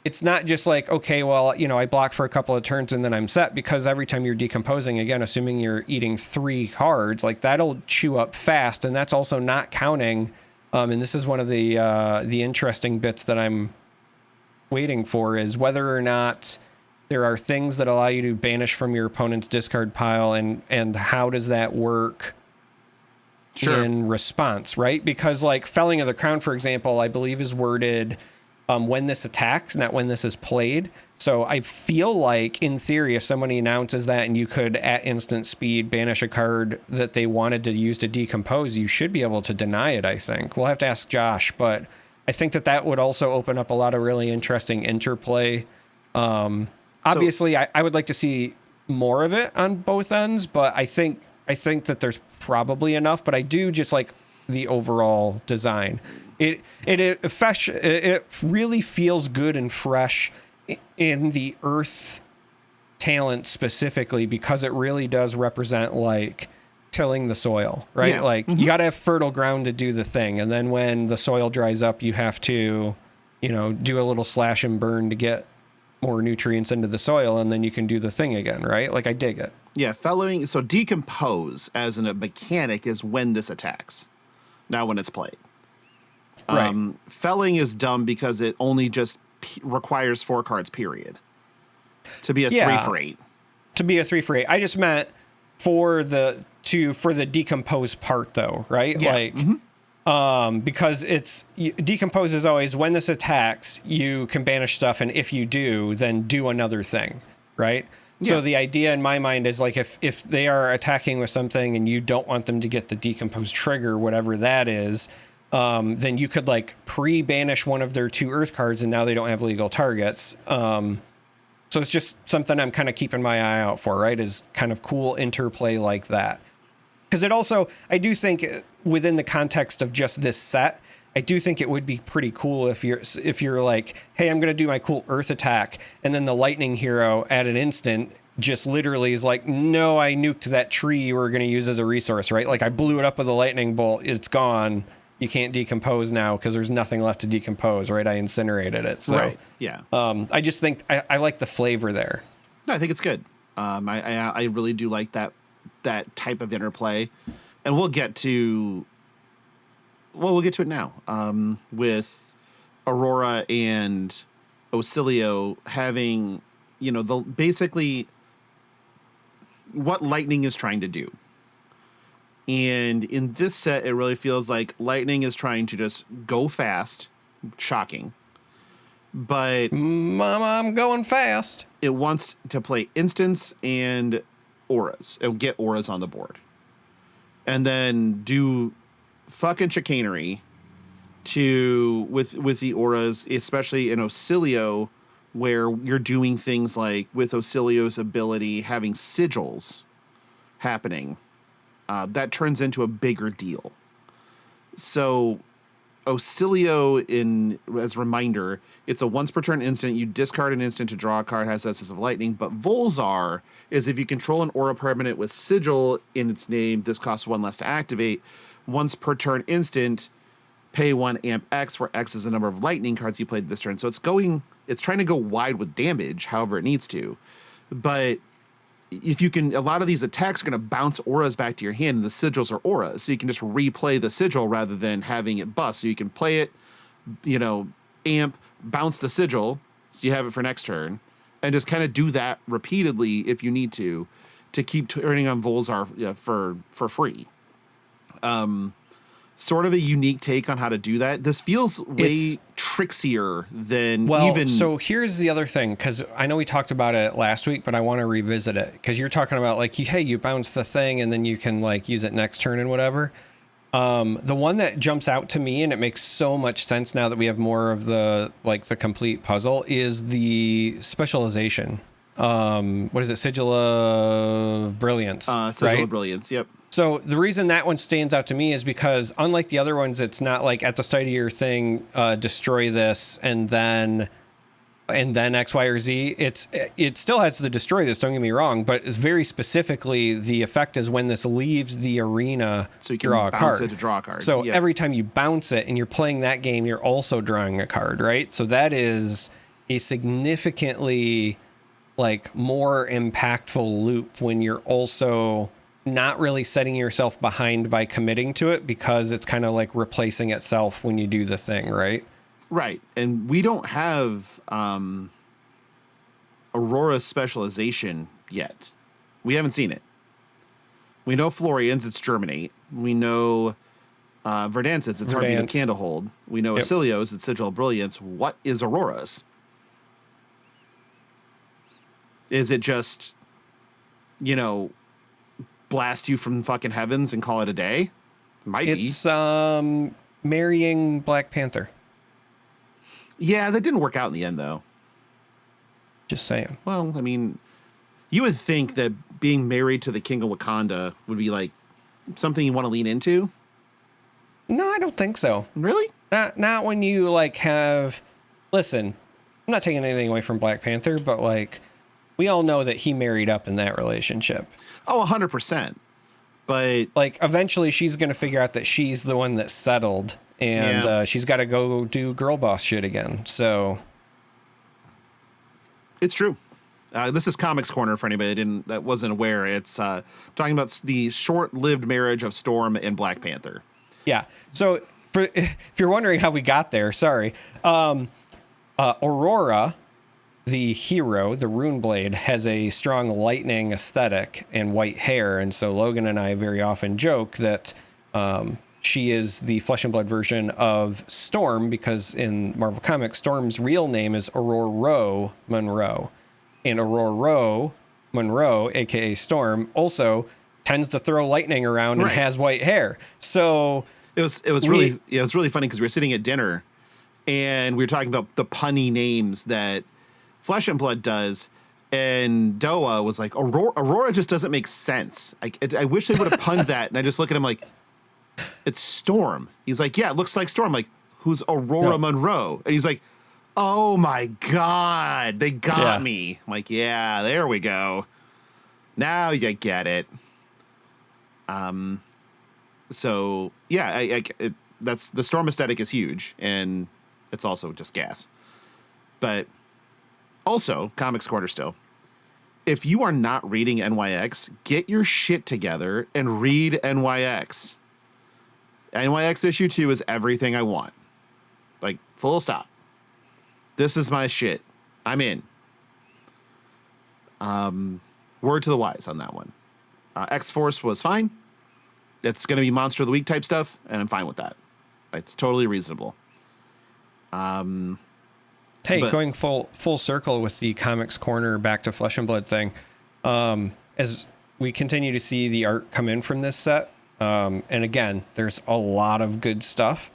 it's not just like, okay, well, you know, I block for a couple of turns and then I'm set, because every time you're decomposing, again, assuming you're eating 3 cards, like that'll chew up fast. And that's also not counting. And this is one of the interesting bits that I'm waiting for, is whether or not there are things that allow you to banish from your opponent's discard pile, and how does that work in response, right? Because like Felling of the Crown, for example, I believe is worded when this attacks, not when this is played. So I feel like, in theory, if somebody announces that and you could at instant speed banish a card that they wanted to use to decompose, you should be able to deny it, I think. We'll have to ask Josh, but I think that would also open up a lot of really interesting interplay. Obviously, I would like to see more of it on both ends, but I think that there's probably enough. But I do just like the overall design. It really feels good and fresh in the Earth talent specifically, because it really does represent like tilling the soil, right? Yeah. Like you got to have fertile ground to do the thing, and then when the soil dries up, you have to, you know, do a little slash and burn to get more nutrients into the soil, and then you can do the thing again, right? Like I dig it. Yeah, felling. So decompose as a mechanic is when this attacks, not when it's played. Right. Felling is dumb because it only just requires 4 cards, period, to be a 3 for 8. To be a 3 for 8. I just meant for the decompose part, though, right? Yeah. Like, because decompose is always when this attacks, you can banish stuff, and if you do, then do another thing, right? Yeah. So the idea in my mind is like if they are attacking with something and you don't want them to get the decompose trigger, whatever that is, then you could like pre-banish one of their 2 Earth cards, and now they don't have legal targets. So it's just something I'm kind of keeping my eye out for, right? Is kind of cool interplay like that. Because it also, I do think within the context of just this set, I do think it would be pretty cool if you're like, hey, I'm going to do my cool Earth attack, and then the lightning hero at an instant just literally is like, no, I nuked that tree you were going to use as a resource, right? Like I blew it up with a lightning bolt. It's gone. You can't decompose now because there's nothing left to decompose, right? I incinerated it. So, right. Yeah. I just think I like the flavor there. No, I think it's good. I really do like that type of interplay, and we'll get to it now. With Aurora and Ocilio having, you know, basically what Lightning is trying to do. And in this set, it really feels like Lightning is trying to just go fast, shocking, but Mama, I'm going fast. It wants to play instants and auras and get auras on the board, and then do fucking chicanery with the auras, especially in Ocilio, where you're doing things like with Ocilio's ability having sigils happening, that turns into a bigger deal. So Ocilio, as a reminder, it's a once per turn instant. You discard an instant to draw a card, has Essence of Lightning. But Volzar is if you control an aura permanent with sigil in its name, this costs 1 less to activate. Once per turn instant, pay 1 amp X, where X is the number of lightning cards you played this turn. So it's trying to go wide with damage, however it needs to. But if you can, a lot of these attacks are going to bounce auras back to your hand, and the sigils are auras. So you can just replay the sigil rather than having it bust. So you can play it, amp, bounce the sigil, so you have it for next turn, and just kind of do that repeatedly if you need to keep turning on Volzar for free. Sort of a unique take on how to do that. This feels way trixier than even... So here's the other thing, because I know we talked about it last week, but I want to revisit it, because you're talking about, like, hey, you bounce the thing, and then you can, like, use it next turn and whatever. The one that jumps out to me, and it makes so much sense now that we have more of the complete puzzle, is the specialization. What is it? Sigil of Brilliance. Sigil of Brilliance, yep. So the reason that one stands out to me is because, unlike the other ones, it's not like at the start of your thing, destroy this and then X, Y, or Z. It still has the destroy this, don't get me wrong, but it's very specifically the effect is when this leaves the arena, so you can draw a bounce card. it to draw a card. So every time you bounce it and you're playing that game, you're also drawing a card, right? So that is a significantly more impactful loop when you're also not really setting yourself behind by committing to it, because it's kind of like replacing itself when you do the thing, right? Right. And we don't have Aurora's specialization yet. We haven't seen it. We know Florian's, it's Germinate. We know Verdance's, it's Heartbeat of Candlehold. We know Ocilio's, it's Sigil of Brilliance. What is Aurora's? Is it just, blast you from fucking heavens and call it a day? It's marrying Black Panther. Yeah, that didn't work out in the end, though. Just saying. Well, I mean, you would think that being married to the King of Wakanda would be like something you want to lean into. No, I don't think so. Really? Not when you have. Listen, I'm not taking anything away from Black Panther, but we all know that he married up in that relationship. Oh, 100%. But eventually she's going to figure out that she's the one that settled, and she's got to go do girl boss shit again. So it's true. This is Comics Corner for anybody that wasn't aware. It's talking about the short-lived marriage of Storm and Black Panther. Yeah. So if you're wondering how we got there, sorry. Aurora, the hero, the Runeblade, has a strong lightning aesthetic and white hair. And so Logan and I very often joke that she is the flesh and blood version of Storm, because in Marvel Comics, Storm's real name is Aurora Monroe. And Aurora Monroe, a.k.a. Storm, also tends to throw lightning around and has white hair. So it was really funny, because we were sitting at dinner and we were talking about the punny names that Flesh and Blood does, and Doa was like, Aurora just doesn't make sense. I wish they would have punned that. And I just look at him like, it's Storm. He's like, yeah, it looks like Storm. I'm like, who's Aurora Monroe? And he's like, oh my God, they got me. I'm like, yeah, there we go. Now you get it. So yeah, that's the Storm aesthetic is huge, and it's also just gas. But also, Comics Corner still. If you are not reading NYX, get your shit together and read NYX. NYX issue 2 is everything I want. Full stop. This is my shit. I'm in. Word to the wise on that one. X-Force was fine. It's going to be Monster of the Week type stuff, and I'm fine with that. It's totally reasonable. Hey, going full circle with the Comics Corner back to Flesh and Blood thing. As we continue to see the art come in from this set, and again, there's a lot of good stuff.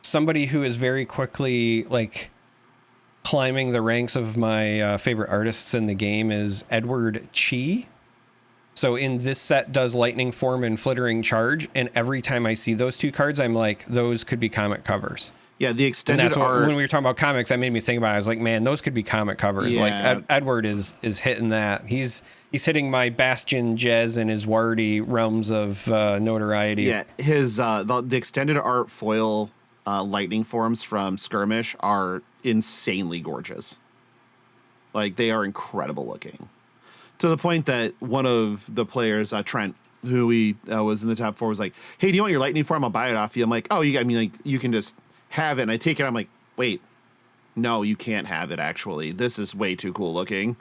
Somebody who is very quickly like climbing the ranks of my favorite artists in the game is Edward Chi. So in this set does Lightning Form and Flittering Charge, and every time I see those two cards, I'm like, those could be comic covers. Yeah, the extended and that's art. When we were talking about comics, that made me think about it. I was like, man, those could be comic covers. Yeah. Like Edward is hitting that. He's hitting my Bastion, Jez, and his Wardy realms of notoriety. Yeah, his the extended art foil Lightning Forms from Skirmish are insanely gorgeous. Like, they are incredible looking. To the point that one of the players, Trent, who we was in the top 4, was like, "Hey, do you want your Lightning Form? I'll buy it off you." I'm like, "Oh, you can just have it." And I take it. I'm like, "Wait, no, you can't have it. Actually, this is way too cool looking."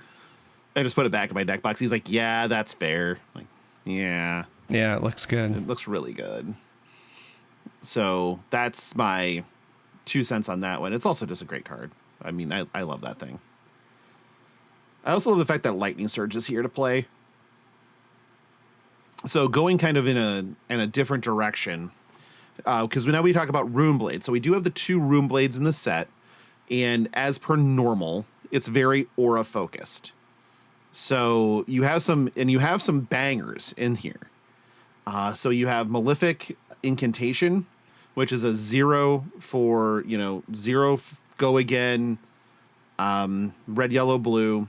I just put it back in my deck box. He's like, "Yeah, that's fair." I'm like, yeah, it looks good. It looks really good. So that's my 2 cents on that one. It's also just a great card. I mean, I love that thing. I also love the fact that Lightning Surge is here to play. So going kind of in a different direction, because now we talk about Rune Blades. So we do have the 2 Rune Blades in the set, and as per normal, it's very aura focused. So you have some bangers in here. So you have Malefic Incantation, which is a 0 for 0 go again, red, yellow, blue.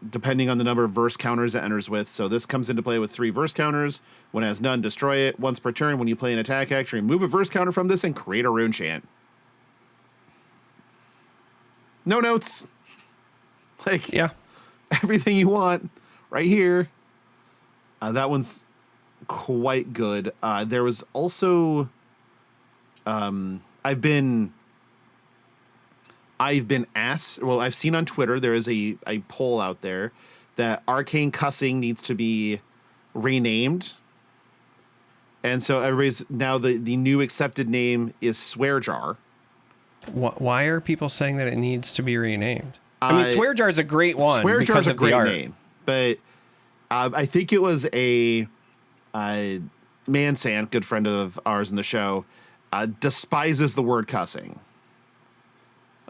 Depending on the number of verse counters it enters with. So this comes into play with 3 verse counters. When it has none, destroy it. Once per turn, when you play an attack action, remove a verse counter from this and create a rune chant. No notes. Like, yeah, everything you want right here. That one's quite good. There was also, I've been asked, well, I've seen on Twitter, there is a poll out there that Arcane Cussing needs to be renamed. And so everybody's now the new accepted name is Swear Jar. Why are people saying that it needs to be renamed? I mean, Swear Jar is a great one. Swear Jar is a great art. name, but I think it was a Mansan, good friend of ours in the show, despises the word cussing.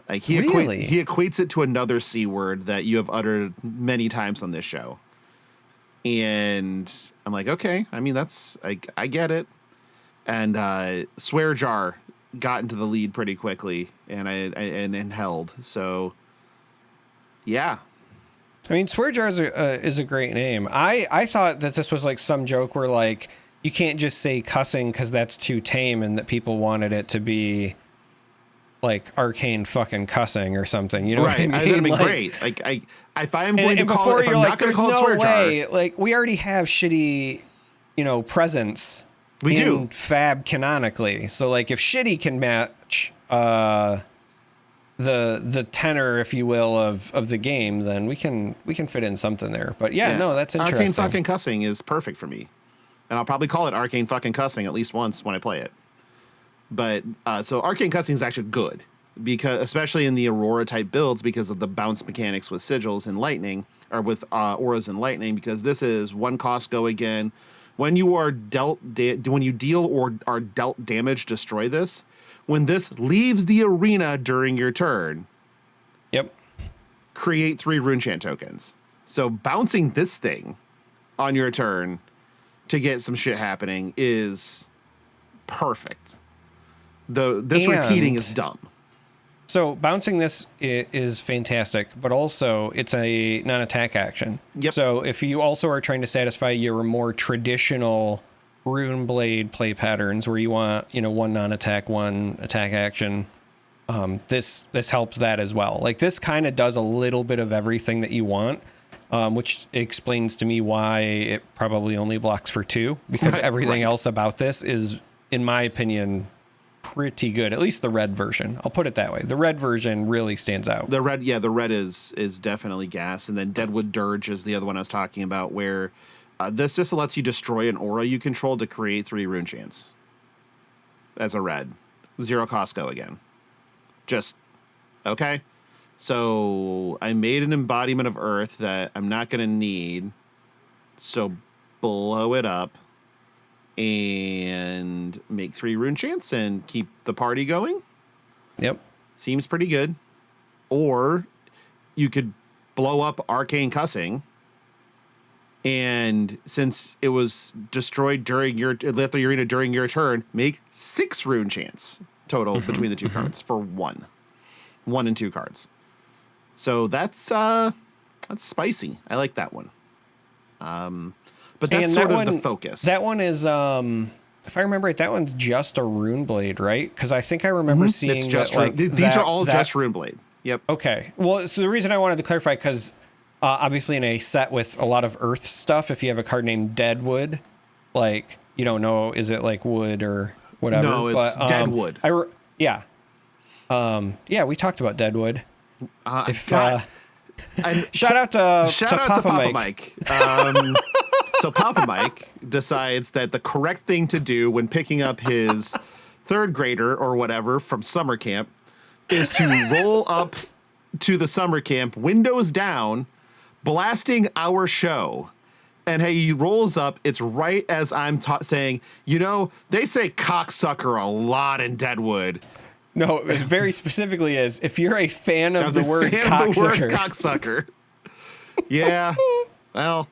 Like he equates it to another C word that you have uttered many times on this show. And I'm like, okay, I mean, I get it. And Swear Jar got into the lead pretty quickly and held. So yeah. I mean, Swear Jar is a great name. I thought that this was like some joke where like you can't just say cussing because that's too tame, and that people wanted it to be like Arcane fucking cussing or something, you know what I mean? That'd be like, great. Like if I'm going to call it, if I'm like, not going to call it Swear Jar, like we already have shitty, presence. We do Fab canonically. So like if shitty can match the tenor, if you will, of the game, then we can fit in something there. But yeah, no, that's interesting. Arcane fucking cussing is perfect for me, and I'll probably call it Arcane fucking cussing at least once when I play it. But so Arcane Cussing is actually good, because especially in the Aurora type builds, because of the bounce mechanics with sigils and lightning, or with auras and lightning, because this is 1 cost go again. When you are when you deal or are dealt damage, destroy this. When this leaves the arena during your turn, create 3 rune chant tokens. So bouncing this thing on your turn to get some shit happening is perfect. This repeating is dumb. So bouncing this is fantastic, but also it's a non-attack action. Yep. So if you also are trying to satisfy your more traditional Rune Blade play patterns where you want, 1 non-attack, 1 attack action, this helps that as well. Like this kind of does a little bit of everything that you want, which explains to me why it probably only blocks for 2, because everything else about this is, in my opinion, pretty good. At least the red version. I'll put it that way. The red version really stands out. The red is definitely gas. And then Deadwood Dirge is the other one I was talking about, where this just lets you destroy an aura you control to create 3 rune chants as a red. 0 cost go again. Just, okay. So I made an embodiment of Earth that I'm not going to need. So blow it up and make 3 rune chants and keep the party going. Yep. Seems pretty good. Or you could blow up Arcane Cussing, and since it was destroyed during your left the arena during your turn, make 6 rune chants total between the 2 cards for 1 and 2 cards. So that's spicy. I like that one. But that's sort of the focus. That one is, if I remember right, that one's just a rune blade, right? Because I think I remember seeing it's just that, these are all just rune blade. Yep. Okay. Well, so the reason I wanted to clarify, because obviously in a set with a lot of earth stuff, if you have a card named Deadwood, like, you don't know, is it like wood or whatever? No, it's Deadwood. Yeah, we talked about Deadwood. Shout out to Papa Mike. So Papa Mike decides that the correct thing to do when picking up his 3rd grader or whatever from summer camp is to roll up to the summer camp, windows down, blasting our show. And hey, he rolls up. It's right as I'm saying, they say cocksucker a lot in Deadwood. No, it very specifically is if you're a fan of the word cocksucker. Yeah. Well,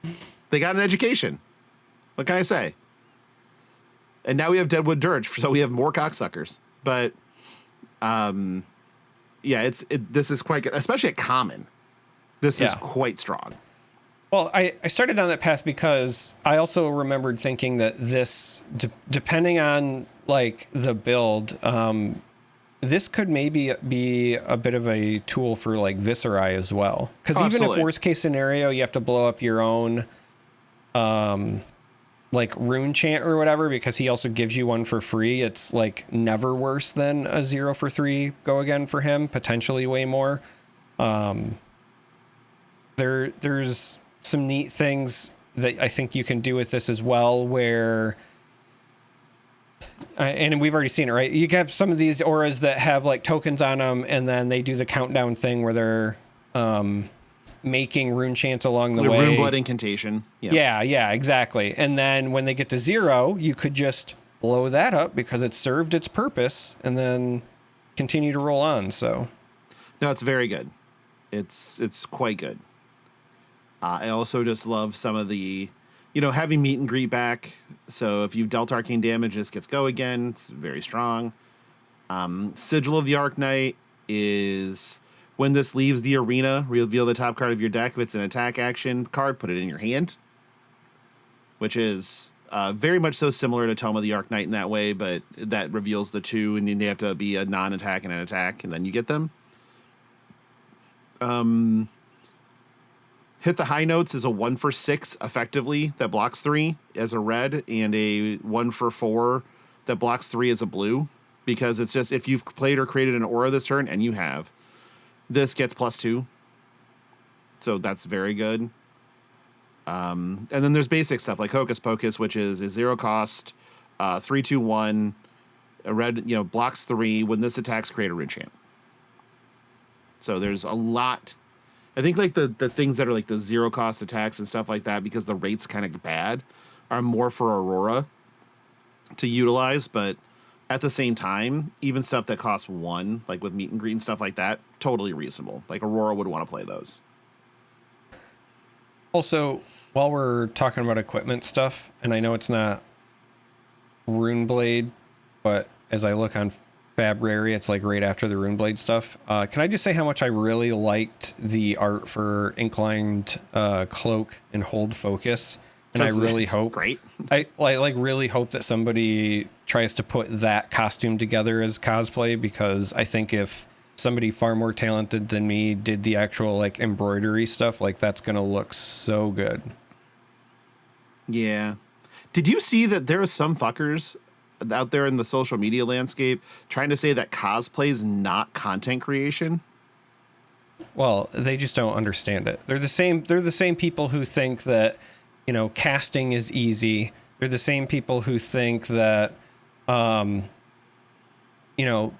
they got an education. What can I say? And now we have Deadwood Dirge, so we have more cocksuckers. But, yeah, this is quite good, especially at common. This is quite strong. Well, I started down that path because I also remembered thinking that this, depending on like the build, this could maybe be a bit of a tool for like Viserai as well. Because even if worst case scenario, you have to blow up your own like rune chant or whatever, because he also gives you one for free. It's like never worse than a 0 for 3 go again for him, potentially way more. There's some neat things that I think you can do with this as well, where and we've already seen it, right? You have some of these auras that have like tokens on them, and then they do the countdown thing where they're making rune chants along the way. Rune blood incantation. Yeah, exactly. And then when they get to 0, you could just blow that up because it served its purpose, and then continue to roll on. So, no, it's very good. It's quite good. I also just love some of the, having meet and greet back. So if you've dealt arcane damage, this gets go again. It's very strong. Sigil of the Arc Knight is when this leaves the arena, reveal the top card of your deck. If it's an attack action card, put it in your hand, which is very much so similar to Tome of the Arc Knight in that way, but that reveals the 2, and they have to be a non-attack and an attack, and then you get them. Hit the High Notes is a 1 for 6 effectively that blocks 3 as a red, and a 1 for 4 that blocks 3 as a blue, because it's just if you've played or created an aura this turn, and you have, this gets +2. So that's very good. And then there's basic stuff like Hocus Pocus, which is a 0 cost, 3/2/1, a red, blocks 3. When this attacks, create a rune chant. So there's a lot. I think like the things that are like the 0 cost attacks and stuff like that, because the rate's kind of bad, are more for Aurora to utilize. But at the same time, even stuff that costs 1, like with meet and greet and stuff like that, totally reasonable. Like Aurora would want to play those. Also, while we're talking about equipment stuff, and I know it's not Runeblade, but as I look on Fabrary, it's like right after the Runeblade stuff. Can I just say how much I really liked the art for Inclined Cloak and Hold Focus? And I really hope, great. I really hope that somebody tries to put that costume together as cosplay, because I think if somebody far more talented than me did the actual like embroidery stuff, like that's gonna look so good. Yeah. Did you see that there are some fuckers out there in the social media landscape trying to say that cosplay is not content creation? Well, they just don't understand it. They're the same people who think that, casting is easy. They're the same people who think that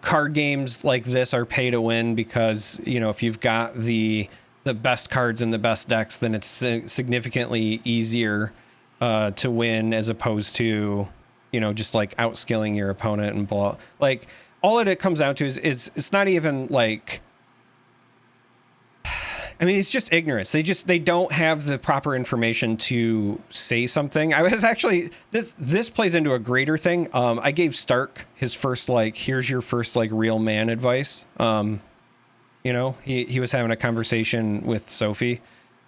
card games like this are pay to win because, if you've got the best cards and the best decks, then it's significantly easier to win as opposed to, just like outskilling your opponent and blah. Like all it comes down to is it's not even like, it's just ignorance. They don't have the proper information to say something. I was actually, this plays into a greater thing. I gave Stark his first, here's your first, real man advice. He was having a conversation with Sophie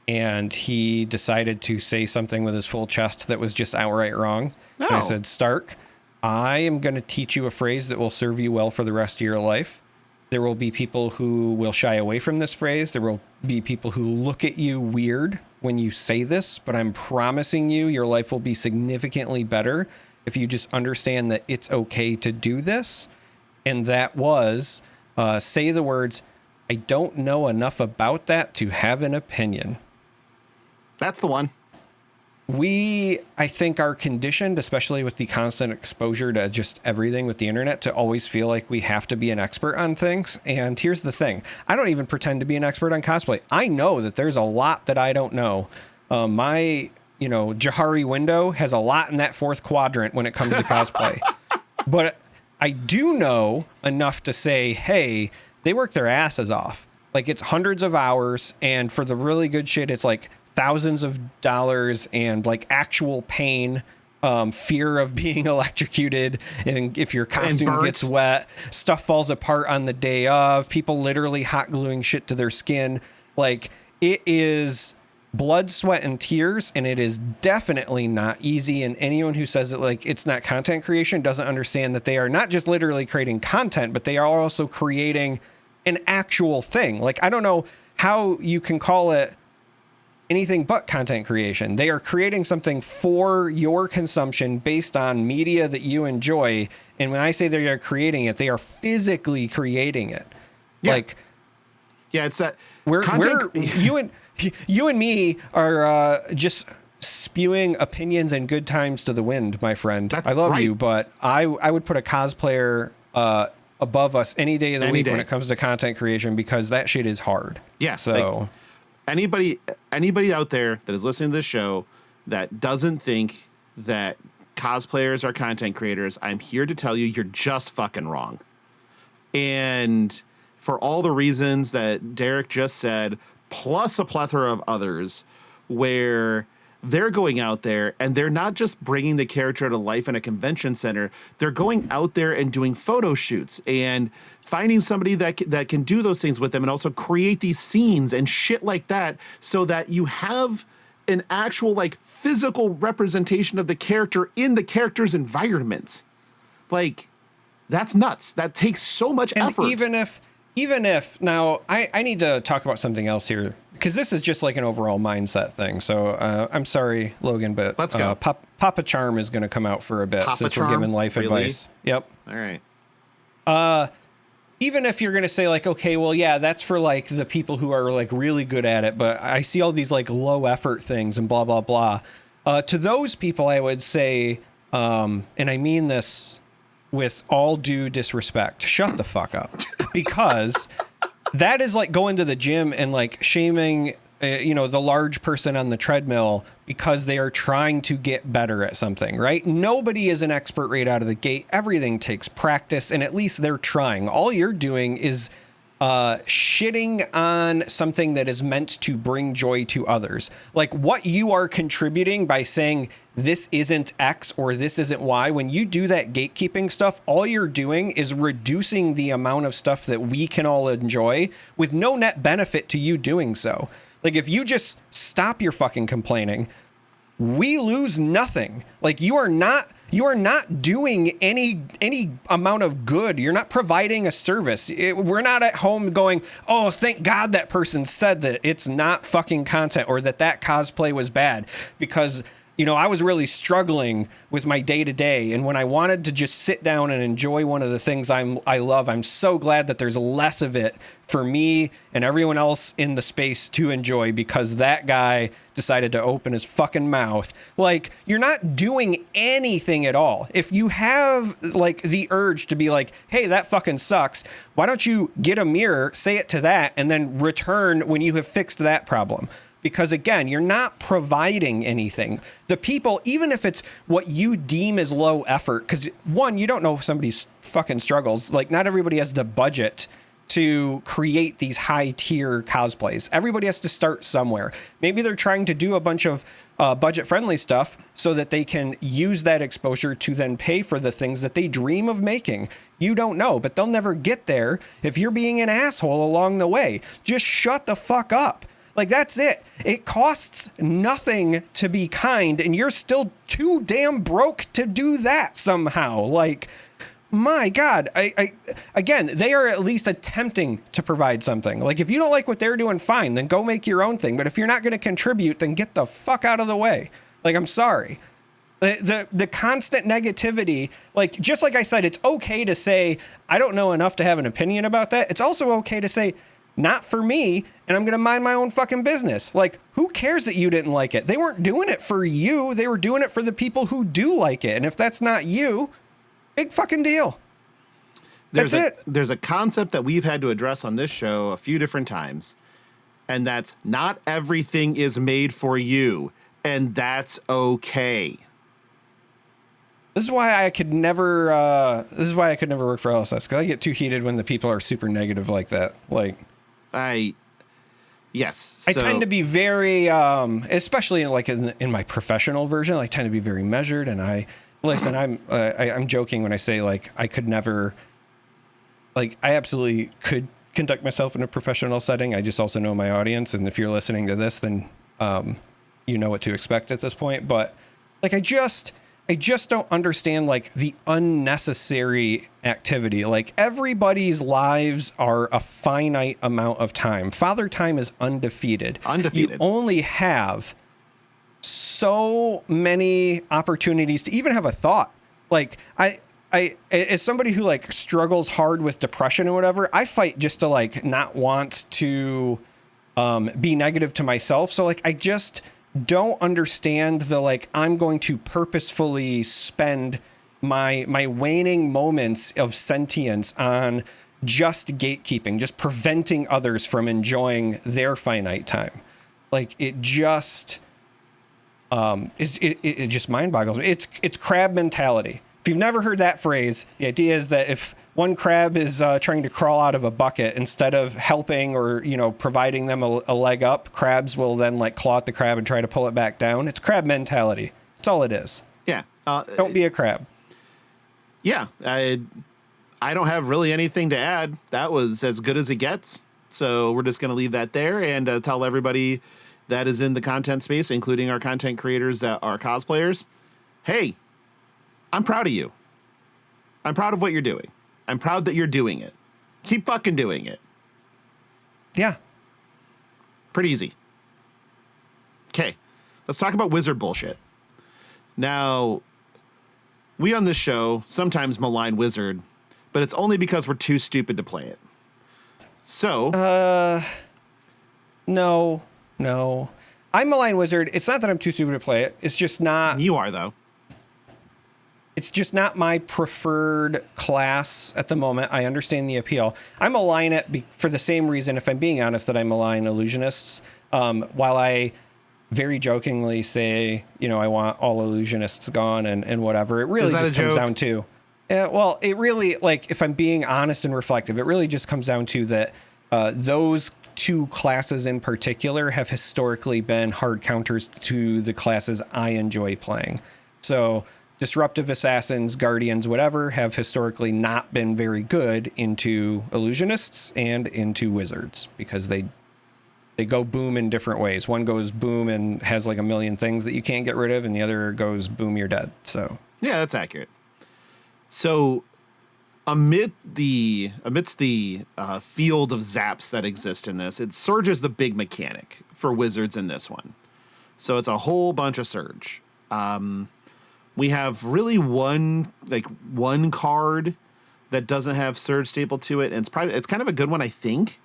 and he decided to say something with his full chest that was just outright wrong. Oh. And I said, Stark, I am going to teach you a phrase that will serve you well for the rest of your life. There will be people who will shy away from this phrase. There will be people who look at you weird when you say this, but I'm promising you your life will be significantly better if you just understand that it's okay to do this. And that was say the words, I don't know enough about that to have an opinion. That's the one. We, I think, are conditioned, especially with the constant exposure to just everything with the internet, to always feel like we have to be an expert on things. And here's the thing. I don't even pretend to be an expert on cosplay. I know that there's a lot that I don't know. My, Jahari window has a lot in that fourth quadrant when it comes to cosplay. But I do know enough to say, hey, they work their asses off. Like, it's hundreds of hours. And for the really good shit, it's like thousands of dollars and actual pain, fear of being electrocuted. And if your costume gets wet, stuff falls apart on the day of, people literally hot gluing shit to their skin. Like, it is blood, sweat, and tears. And it is definitely not easy. And anyone who says that it's not content creation doesn't understand that they are not just literally creating content, but they are also creating an actual thing. I don't know how you can call it anything but content creation. They are creating something for your consumption based on media that you enjoy. And when I say they are creating it, they are physically creating it. Yeah. It's that you and me are just spewing opinions and good times to the wind, my friend. That's I love right. you, but I would put a cosplayer above us any day of the week when it comes to content creation, because that shit is hard. Yeah. So anybody out there that is listening to this show that doesn't think that cosplayers are content creators, I'm here to tell you, you're just fucking wrong. And for all the reasons that Derek just said, plus a plethora of others, where they're going out there and they're not just bringing the character to life in a convention center. They're going out there and doing photo shoots and finding somebody that can do those things with them and also create these scenes and shit like that, so that you have an actual physical representation of the character in the character's environment. That's nuts. That takes so much effort. Even if now I need to talk about something else here, because this is just an overall mindset thing. So I'm sorry, Logan, but let's go. Papa Charm is going to come out for a bit since we're giving life advice. Yep. All right. Even if you're going to say okay, well, yeah, that's for the people who are really good at it, but I see all these low effort things and blah, blah, blah. To those people, I would say, and I mean this with all due disrespect, shut the fuck up, because that is going to the gym and shaming, the large person on the treadmill because they are trying to get better at something, right? Nobody is an expert right out of the gate. Everything takes practice, and at least they're trying. All you're doing is shitting on something that is meant to bring joy to others. What you are contributing by saying this isn't X or this isn't Y, when you do that gatekeeping stuff, all you're doing is reducing the amount of stuff that we can all enjoy with no net benefit to you doing so. If you just stop your fucking complaining, we lose nothing. You are not doing any amount of good. You're not providing a service. We're not at home going, oh, thank God that person said that it's not fucking content or that cosplay was bad, because I was really struggling with my day to day. And when I wanted to just sit down and enjoy one of the things I love, I'm so glad that there's less of it for me and everyone else in the space to enjoy, because that guy decided to open his fucking mouth. Like, you're not doing anything at all. If you have like the urge to be like, hey, that fucking sucks, why don't you get a mirror, say it to that, and then return when you have fixed that problem? Because again, you're not providing anything. The people, even if it's what you deem as low effort, because one, you don't know somebody's fucking struggles. Like, not everybody has the budget to create these high tier cosplays. Everybody has to start somewhere. Maybe they're trying to do a bunch of budget friendly stuff so that they can use that exposure to then pay for the things that they dream of making. You don't know, but they'll never get there if you're being an asshole along the way. Just shut the fuck up. Like, that's it. It costs nothing to be kind, and you're still too damn broke to do that somehow. Like, my God, again, they are at least attempting to provide something. Like, if you don't like what they're doing, fine, then go make your own thing. But if you're not going to contribute, then get the fuck out of the way. Like, I'm sorry. The constant negativity, like, just like I said, it's okay to say, I don't know enough to have an opinion about that. It's also okay to say, not for me, and I'm going to mind my own fucking business. Like, who cares that you didn't like it? They weren't doing it for you. They were doing it for the people who do like it. And if that's not you, big fucking deal. That's it. There's a concept that we've had to address on this show a few different times, and that's not everything is made for you, and that's okay. This is why I could never work for LSS, because I get too heated when the people are super negative like that. Like, Yes. I tend to be very, especially in my professional version, I tend to be very measured. And I'm joking when I say, like, I could never, like, I absolutely could conduct myself in a professional setting. I just also know my audience. And if you're listening to this, then you know what to expect at this point. But like, I just don't understand, like, the unnecessary activity. Like, everybody's lives are a finite amount of time. Father Time is undefeated. You only have so many opportunities to even have a thought. Like, I as somebody who, like, struggles hard with depression or whatever, I fight just to, like, not want to be negative to myself. So, like, I just don't understand the, like, I'm going to purposefully spend my waning moments of sentience on just gatekeeping, just preventing others from enjoying their finite time. Like, it just it just mind boggles me. It's crab mentality. If you've never heard that phrase, the idea is that if one crab is trying to crawl out of a bucket, instead of helping or, providing them a leg up, crabs will then, like, claw at the crab and try to pull it back down. It's crab mentality. That's all it is. Yeah. Don't be a crab. Yeah. I don't have really anything to add. That was as good as it gets. So we're just going to leave that there and tell everybody that is in the content space, including our content creators that are cosplayers, hey, I'm proud of you. I'm proud of what you're doing. I'm proud that you're doing it. Keep fucking doing it. Yeah. Pretty easy. Okay. Let's talk about wizard bullshit. Now, we on this show sometimes malign wizard, but it's only because we're too stupid to play it. So. No. I malign wizard. It's not that I'm too stupid to play it. It's just not. You are, though. It's just not my preferred class at the moment. I understand the appeal. I malign it for the same reason, if I'm being honest, that I malign illusionists. While I very jokingly say, I want all illusionists gone and whatever, it really just comes down to, well, it really, like, if I'm being honest and reflective, it really just comes down to that those two classes in particular have historically been hard counters to the classes I enjoy playing. So disruptive assassins, guardians, whatever, have historically not been very good into illusionists and into wizards because they go boom in different ways. One goes boom and has like a million things that you can't get rid of, and the other goes boom, you're dead. So yeah, that's accurate. So amidst the field of zaps that exist in this, it Surge is the big mechanic for wizards in this one. So it's a whole bunch of Surge. We have really one card that doesn't have Surge stapled to it, and it's kind of a good one, I think.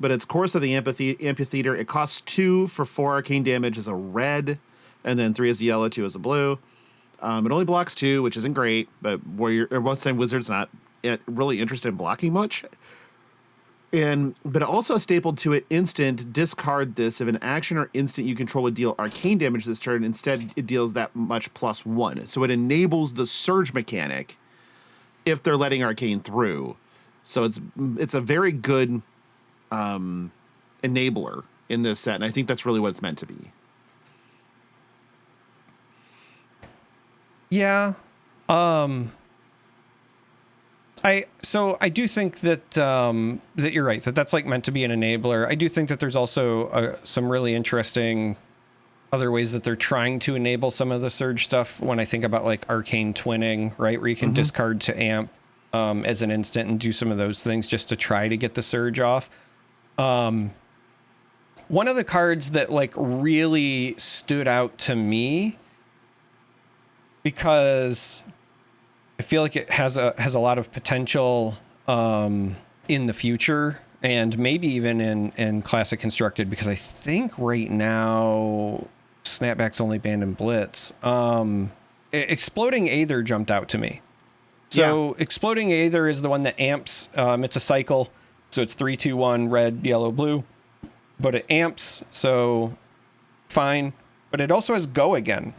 But it's Chorus of the Amphitheater. It costs 2 for 4 arcane damage as a red, and then 3 as a yellow, 2 as a blue. It only blocks 2, which isn't great, but most-time Wizard's not really interested in blocking much. But it also stapled to it instant, discard this. If an action or instant you control would deal arcane damage this turn, instead it deals that much +1. So it enables the Surge mechanic if they're letting arcane through. So it's a very good enabler in this set, and I think that's really what it's meant to be. Yeah. I do think that that you're right, that's like meant to be an enabler. I do think that there's also some really interesting other ways that they're trying to enable some of the Surge stuff. When I think about like arcane twinning, right, where you can discard to amp as an instant and do some of those things just to try to get the Surge off. One of the cards that like really stood out to me, because I feel like it has a lot of potential in the future, and maybe even in Classic Constructed, because I think right now Snapback's only banned in Blitz. Exploding Aether jumped out to me. So Exploding Aether is the one that amps. It's a cycle, so it's 3-2-1 red, yellow, blue, but it amps, so fine. But it also has Go Again.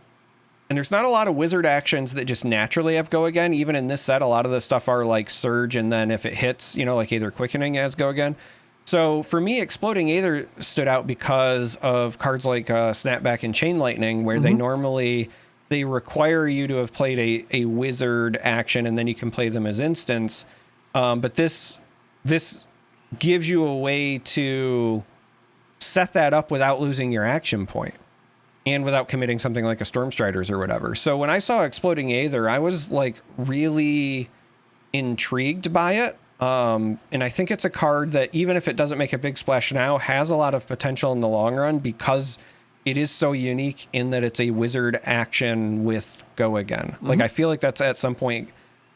And there's not a lot of wizard actions that just naturally have Go Again. Even in this set, a lot of the stuff are like Surge, and then if it hits, like Aether Quickening as Go Again. So for me, Exploding Aether stood out because of cards like Snapback and Chain Lightning, where they require you to have played a wizard action, and then you can play them as instants. But this gives you a way to set that up without losing your action point, and without committing something like a Stormstriders or whatever. So when I saw Exploding Aether, I was like really intrigued by it. And I think it's a card that, even if it doesn't make a big splash now, has a lot of potential in the long run, because it is so unique in that it's a wizard action with Go Again. Like, I feel like that's at some point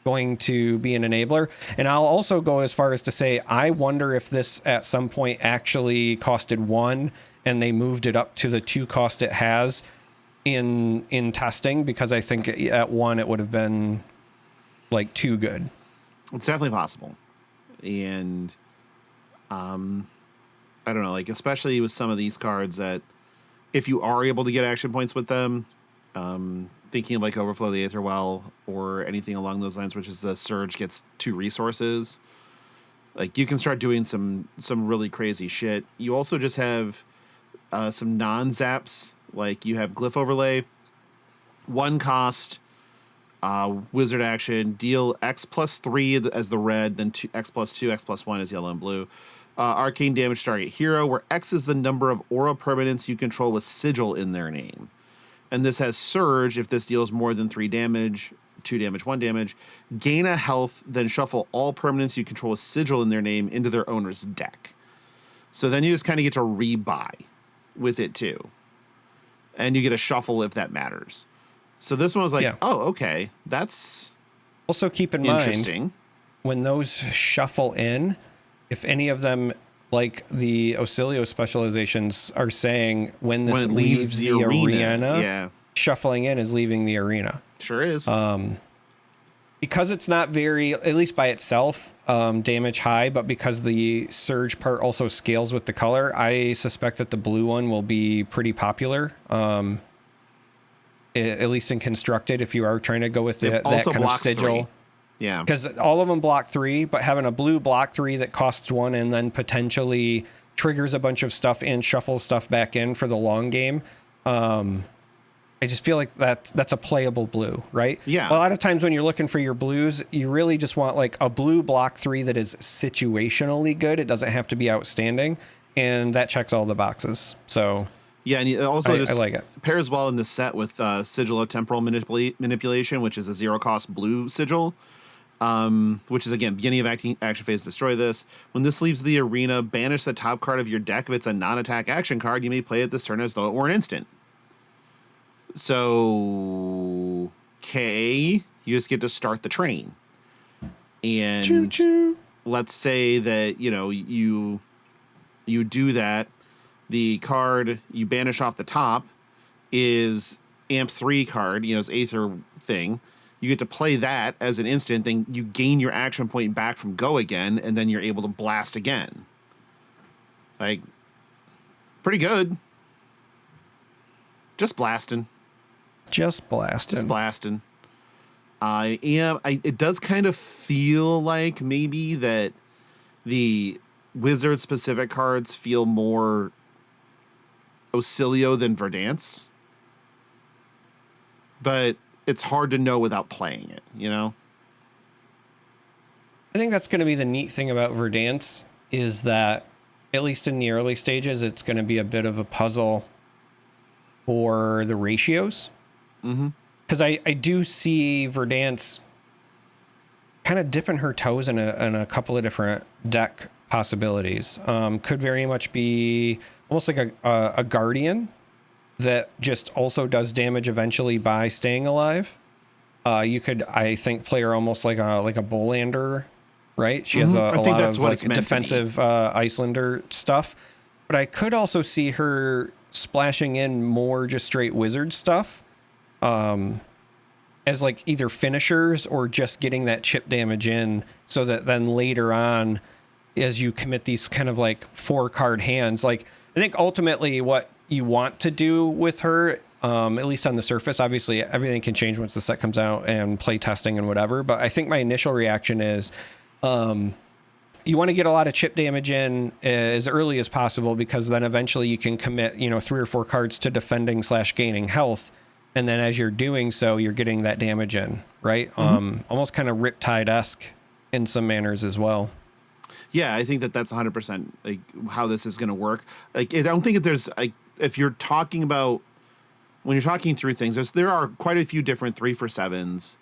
going to be an enabler. And I'll also go as far as to say, I wonder if this at some point actually costed 1 and they moved it up to the 2 cost it has in testing, because I think at 1 it would have been like too good. It's definitely possible. And I don't know, like, especially with some of these cards that if you are able to get action points with them, thinking of like Overflow the Aetherwell or anything along those lines, which is the Surge gets 2 resources, like you can start doing some really crazy shit. You also just have some non-zaps, like you have Glyph Overlay, 1 cost, wizard action, deal X+3 as the red, then X+2, X+1 as yellow and blue. Arcane damage target hero, where X is the number of aura permanents you control with sigil in their name. And this has Surge if this deals more than 3 damage, 2 damage, 1 damage. Gain a health, then shuffle all permanents you control with sigil in their name into their owner's deck. So then you just kind of get to rebuy with it too. And you get a shuffle if that matters. So this one was like, oh, okay, that's also keep in mind when those shuffle in, if any of them, like the Auxilio specializations are saying, when this leaves the arena, shuffling in is leaving the arena. Sure is. Because it's not very, at least by itself, damage high, but because the Surge part also scales with the color, I suspect that the blue one will be pretty popular. At least in Constructed, if you are trying to go with that kind of sigil. 3. Yeah. Because all of them block 3, but having a blue block 3 that costs 1 and then potentially triggers a bunch of stuff and shuffles stuff back in for the long game. I just feel like that's a playable blue, right? Yeah. A lot of times when you're looking for your blues, you really just want like a blue block 3 that is situationally good. It doesn't have to be outstanding. And that checks all the boxes. So yeah, and also I like it. Pairs well in this set with Sigil of Temporal Manipulation, which is a 0-cost blue sigil, which is, again, beginning of action phase, destroy this. When this leaves the arena, banish the top card of your deck. If it's a non-attack action card, you may play it this turn as though it were an instant. So, you just get to start the train. And Choo-choo. Let's say that, you do that. The card you banish off the top is Amp 3 card, it's Aether thing. You get to play that as an instant, then you gain your action point back from go again, and then you're able to blast again. Like, pretty good. Just blasting. It does kind of feel like maybe that the wizard specific cards feel more Ocilio than Verdance. But it's hard to know without playing it, I think that's going to be the neat thing about Verdance is that, at least in the early stages, it's going to be a bit of a puzzle for the ratios. Because I do see Verdance kind of dipping her toes in a couple of different deck possibilities. Could very much be almost like a Guardian that just also does damage eventually by staying alive. You could, I think, play her almost like a Bolander, right? She has a lot of like defensive Icelander stuff. But I could also see her splashing in more just straight wizard stuff, as like either finishers or just getting that chip damage in, so that then later on, as you commit these kind of like 4-card hands, like I think ultimately what you want to do with her, at least on the surface, obviously everything can change once the set comes out and play testing and whatever. But I think my initial reaction is, you want to get a lot of chip damage in as early as possible, because then eventually you can commit, 3 or 4 cards to defending / gaining health. And then as you're doing so, you're getting that damage in, right? Almost kind of Riptide-esque in some manners as well. Yeah, I think that's 100% like how this is going to work. Like, I don't think there's like, if you're talking about, when you're talking through things, there are quite a few different 3-for-7s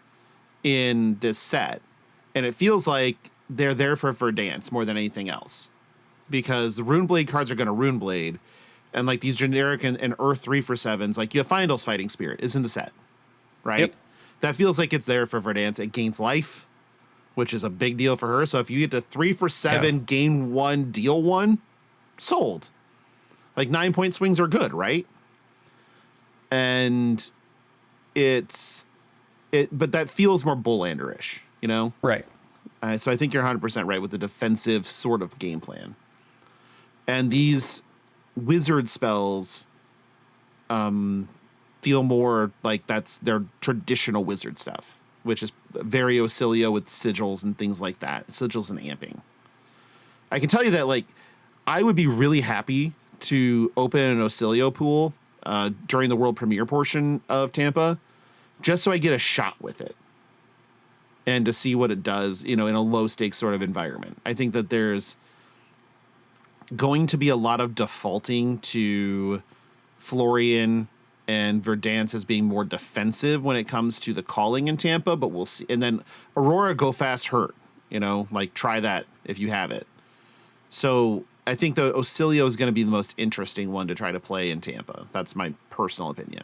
in this set, and it feels like they're there for Verdance more than anything else, because the Runeblade cards are going to Runeblade, and like these generic and Earth 3-for-7s, like Yafindle's Fighting Spirit is in the set, right? Yep. That feels like it's there for Verdance. It gains life, which is a big deal for her. So if you get to 3-for-7, gain 1, deal 1, sold. Like 9-point swings are good, right? And but that feels more Bolander-ish, Right. So I think you're 100% right with the defensive sort of game plan. And these wizard spells feel more like that's their traditional wizard stuff, which is very Ocilio with sigils and things like that. Sigils and amping. I can tell you that, like, I would be really happy to open an Ocilio pool during the world premiere portion of Tampa, just so I get a shot with it and to see what it does, in a low stakes sort of environment. I think that there's going to be a lot of defaulting to Florian and Verdance as being more defensive when it comes to the calling in Tampa, but we'll see. And then Aurora Go Fast Hurt, like try that if you have it. So I think the Ocilio is going to be the most interesting one to try to play in Tampa. That's my personal opinion.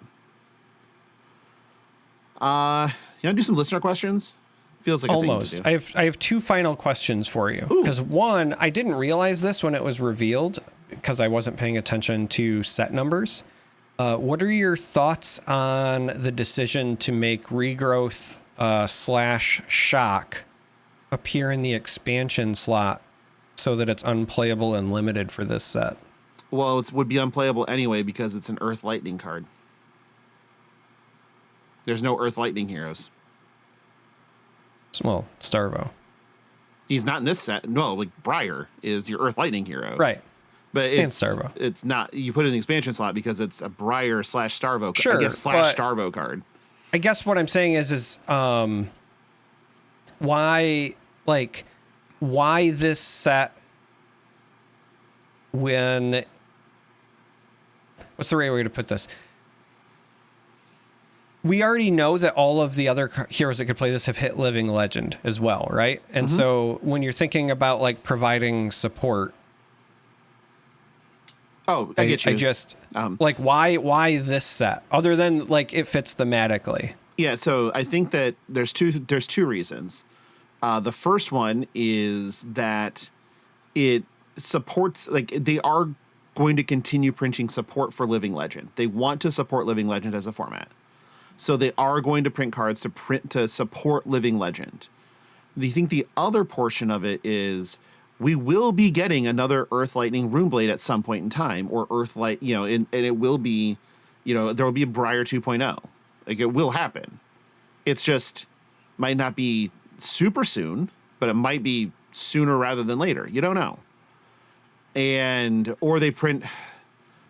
You want to do some listener questions? Feels like almost. I have 2 final questions for you. Because one, I didn't realize this when it was revealed because I wasn't paying attention to set numbers. What are your thoughts on the decision to make Regrowth / Shock appear in the expansion slot so that it's unplayable and limited for this set? Well, it would be unplayable anyway because it's an Earth Lightning card. There's no Earth Lightning heroes. Well, Starvo. He's not in this set. No, like Briar is your Earth Lightning hero. Right. But it's not, you put it in the expansion slot because it's a Briar / Starvo, sure, I guess / Starvo card. I guess what I'm saying is why this set when, what's the right way to put this? We already know that all of the other heroes that could play this have hit Living Legend as well, right? And so when you're thinking about like providing support, Oh, I get you. I just like why this set other than like it fits thematically. Yeah, so I think that there's two reasons. The first one is that it supports, like, they are going to continue printing support for Living Legend. They want to support Living Legend as a format. So they are going to print cards to support Living Legend. I think the other portion of it is we will be getting another Earth Lightning Runeblade at some point in time, or Earthlight, and it will be, there will be a Briar 2.0. Like, it will happen. It's just might not be super soon, but it might be sooner rather than later. You don't know. Or they print.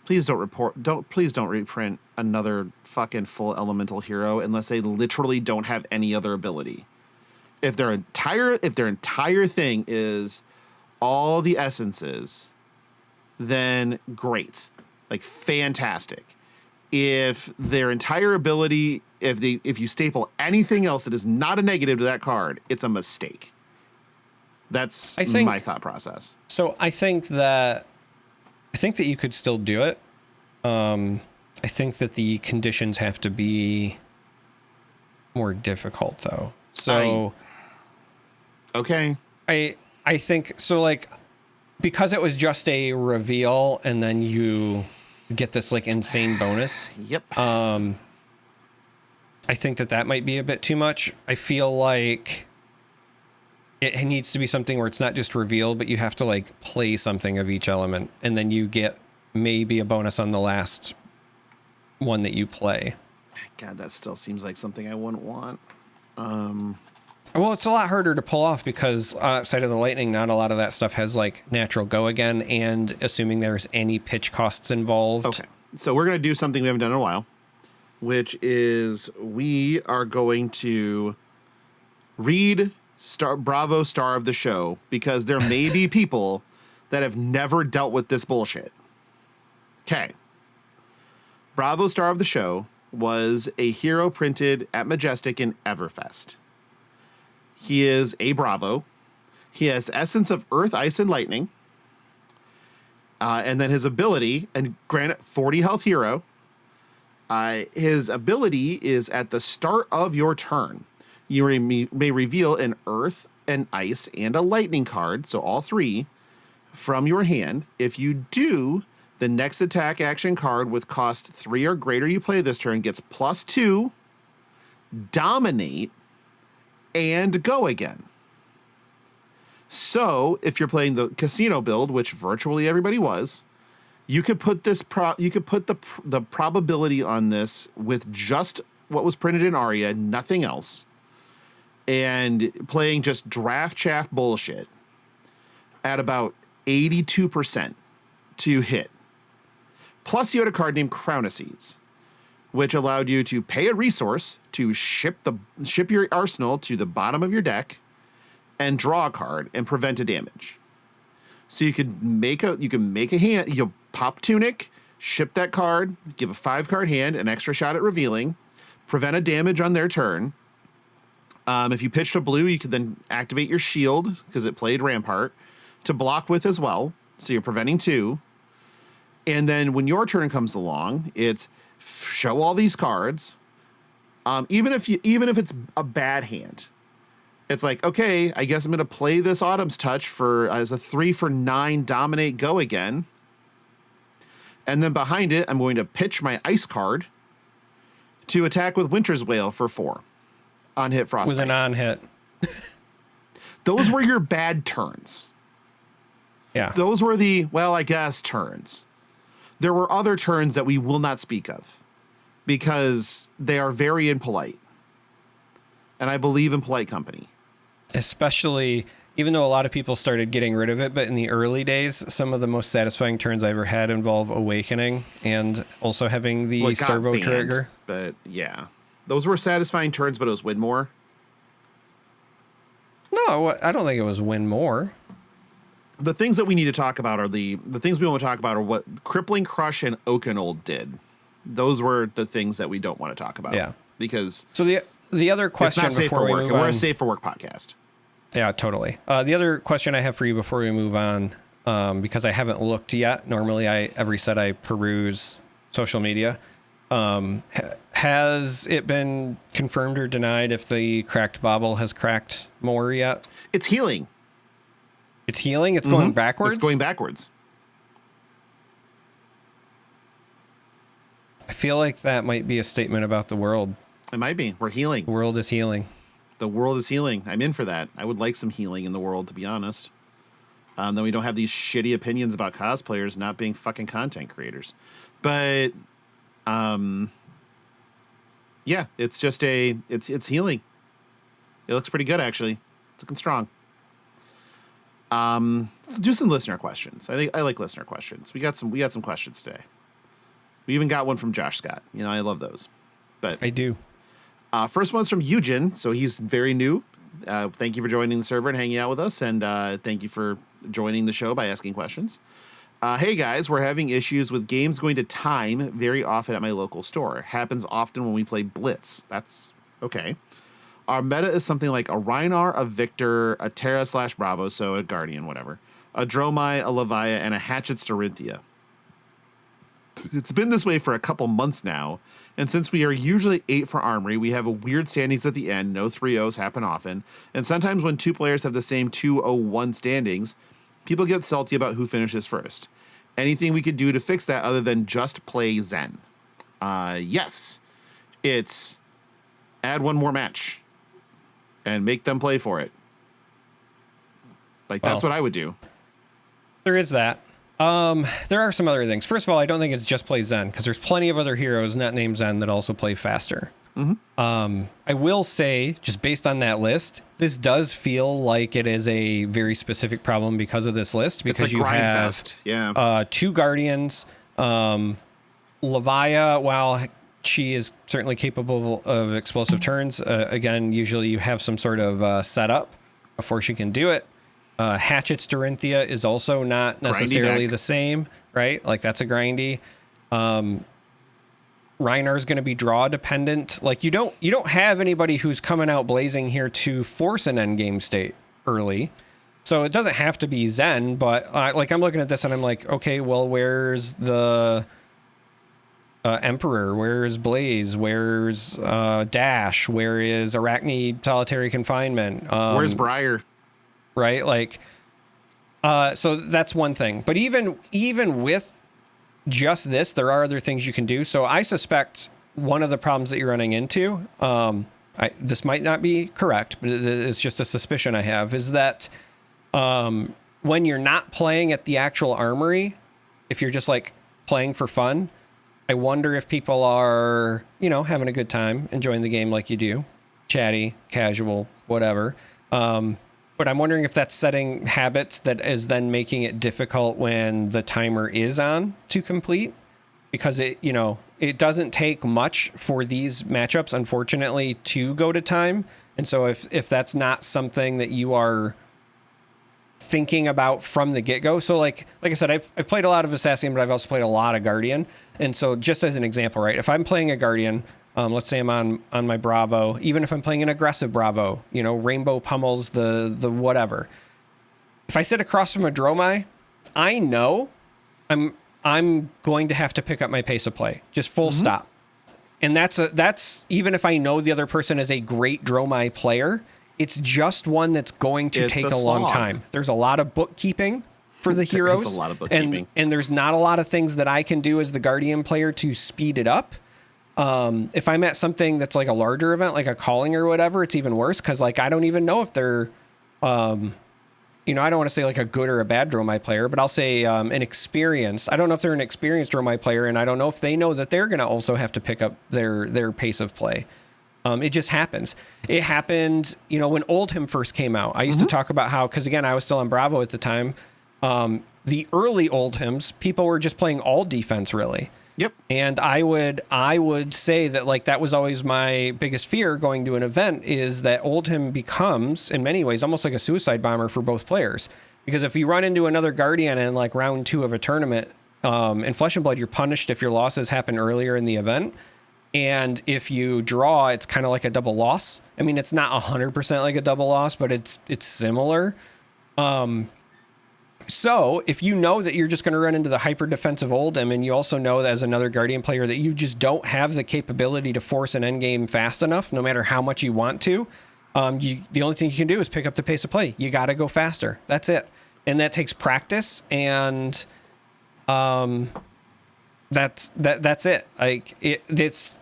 Please don't reprint another fucking full elemental hero unless they literally don't have any other ability. If their entire thing is all the essences, then great. Like, fantastic. If their entire ability, if you staple anything else that is not a negative to that card, it's a mistake. That's my thought process. So I think that you could still do it. I think that the conditions have to be more difficult, though. So okay. I think so, like, because it was just a reveal and then you get this like insane bonus. Yep. I think that might be a bit too much. I feel like it needs to be something where it's not just revealed, but you have to like play something of each element, and then you get maybe a bonus on the last one that you play. God, that still seems like something I wouldn't want. Well, it's a lot harder to pull off because outside of the lightning, not a lot of that stuff has like natural go again, and assuming there's any pitch costs involved. Okay, so we're going to do something we haven't done in a while, which is we are going to read Bravo Star of the Show, because there may be people that have never dealt with this bullshit. Okay. Bravo Star of the Show was a hero printed at Majestic in Everfest. He is a Bravo. He has Essence of Earth, Ice, and Lightning. And then his ability, and granted, 40 health hero. His ability is at the start of your turn. You may reveal an Earth, an Ice, and a Lightning card, so all three, from your hand. If you do, the next attack action card with cost 3 or greater you play this turn gets +2, Dominate, and Go again. So if you're playing the casino build, which virtually everybody was, you could put the probability on this with just what was printed in Aria, nothing else, and playing just draft chaff bullshit at about 82% to hit. Plus you had a card named Crown of Seeds, which allowed you to pay a resource to ship your arsenal to the bottom of your deck and draw a card and prevent a damage. So you can make a hand, you'll pop Tunic, ship that card, give a 5-card hand, an extra shot at revealing, prevent a damage on their turn. If you pitched a blue, you could then activate your shield, because it played Rampart, to block with as well. So you're preventing 2. And then when your turn comes along, it's show all these cards. Even if it's a bad hand, it's like, okay, I guess I'm going to play this Autumn's Touch as a 3 for 9 Dominate Go again. And then behind it, I'm going to pitch my Ice card to attack with Winter's Wail for 4 on hit Frostbite. With an on hit. Those were your bad turns. Yeah. Those were the, well, I guess, turns. There were other turns that we will not speak of because they are very impolite. And I believe in polite company. Especially, even though a lot of people started getting rid of it, but in the early days, some of the most satisfying turns I ever had involve Awakening and also having the Starvo trigger. But yeah, those were satisfying turns, but it was win more. No, I don't think it was win more. The things that we need to talk about are the things we want to talk about are what Crippling Crush and Oakenold did. Those were the things that we don't want to talk about. Yeah. Because so the other question it's not safe before we're a safe for work podcast. Yeah, totally. The other question I have for you before we move on, because I haven't looked yet. Normally, every set I peruse social media. Has it been confirmed or denied if the cracked bobble has cracked more yet? It's healing. It's healing? It's going backwards? It's going backwards. I feel like that might be a statement about the world. It might be. We're healing. The world is healing. The world is healing. I'm in for that. I would like some healing in the world, to be honest. Then we don't have these shitty opinions about cosplayers not being fucking content creators. But, yeah, it's just it's healing. It looks pretty good, actually. It's looking strong. Let's do some listener questions. I like listener questions. We got some questions today. We even got one from Josh Scott. You know, I love those. But I do. First one's from Eugen, so he's very new. Thank you for joining the server and hanging out with us, and thank you for joining the show by asking questions. Hey guys, we're having issues with games going to time very often at my local store. Happens often when we play Blitz. That's okay. Our meta is something like a Rhinar, a Victor, a Terra/Bravo, so a Guardian, whatever, a Dromai, a Levia, and a Hatchet Storinthia. It's been this way for a couple months now, and since we are usually 8 for Armory, we have a weird standings at the end. No 3-0s happen often, and sometimes when 2 players have the same 2-0-1 standings, people get salty about who finishes first. Anything we could do to fix that other than just play Zen? Yes. It's add one more match and make them play for it. Like, that's what I would do. There is that. There are some other things. First of all, I don't think it's just play Zen, because there's plenty of other heroes not named Zen that also play faster. I will say, just based on that list, this does feel like it is a very specific problem because of this list, because it's like you have fest. Yeah. 2 Guardians. Levia, while she is certainly capable of explosive turns, again, usually you have some sort of setup before she can do it. Hatchet Storinthia is also not necessarily the same, right? Like, that's a grindy. Rhinar is going to be draw dependent. Like, you don't have anybody who's coming out blazing here to force an endgame state early. So it doesn't have to be Zen, but like, I'm looking at this and I'm like, okay, well, where's the Emperor? Where's Blaze? Where's Dash? Where is Arachne Solitary Confinement? Where's Briar? Right? Like, so that's one thing. But even with just this, there are other things you can do. So I suspect one of the problems that you're running into, this might not be correct, but it's just a suspicion I have, is that when you're not playing at the actual armory, if you're just like playing for fun, I wonder if people are, having a good time, enjoying the game like you do, chatty, casual, whatever. But I'm wondering if that's setting habits that is then making it difficult when the timer is on to complete, because it doesn't take much for these matchups, unfortunately, to go to time. And so if that's not something that you are thinking about from the get-go. So like I said, I've played a lot of Assassin, but I've also played a lot of Guardian. And so just as an example, right, if I'm playing a Guardian, let's say I'm on my Bravo, even if I'm playing an aggressive Bravo, Rainbow pummels the whatever. If I sit across from a Dromai, I know I'm going to have to pick up my pace of play, just full stop. And that's even if I know the other person is a great Dromai player, it's just one that's going to take a long time. There's a lot of bookkeeping for the heroes. There's a lot of bookkeeping. And there's not a lot of things that I can do as the Guardian player to speed it up. If I'm at something that's like a larger event, like a calling or whatever, it's even worse, because like I don't even know if they're, I don't want to say like a good or a bad Dromai player, but I'll say an experienced. I don't know if they're an experienced Dromai player, and I don't know if they know that they're going to also have to pick up their pace of play. It just happens. It happened, when Oldhim first came out. I used to talk about how, because again, I was still on Bravo at the time. The early Oldhims, people were just playing all defense really. Yep. And I would say that like that was always my biggest fear going to an event, is that Oldhim becomes in many ways almost like a suicide bomber for both players, because if you run into another Guardian in like round 2 of a tournament, in Flesh and Blood, you're punished if your losses happen earlier in the event, and if you draw, it's kind of like a double loss. I mean, it's not 100% like a double loss, but it's similar. So if you know that you're just going to run into the hyper defensive Oldhim, and you also know that as another Guardian player that you just don't have the capability to force an endgame fast enough, no matter how much you want to, the only thing you can do is pick up the pace of play. You got to go faster. That's it. And that takes practice, and that's it. Like it's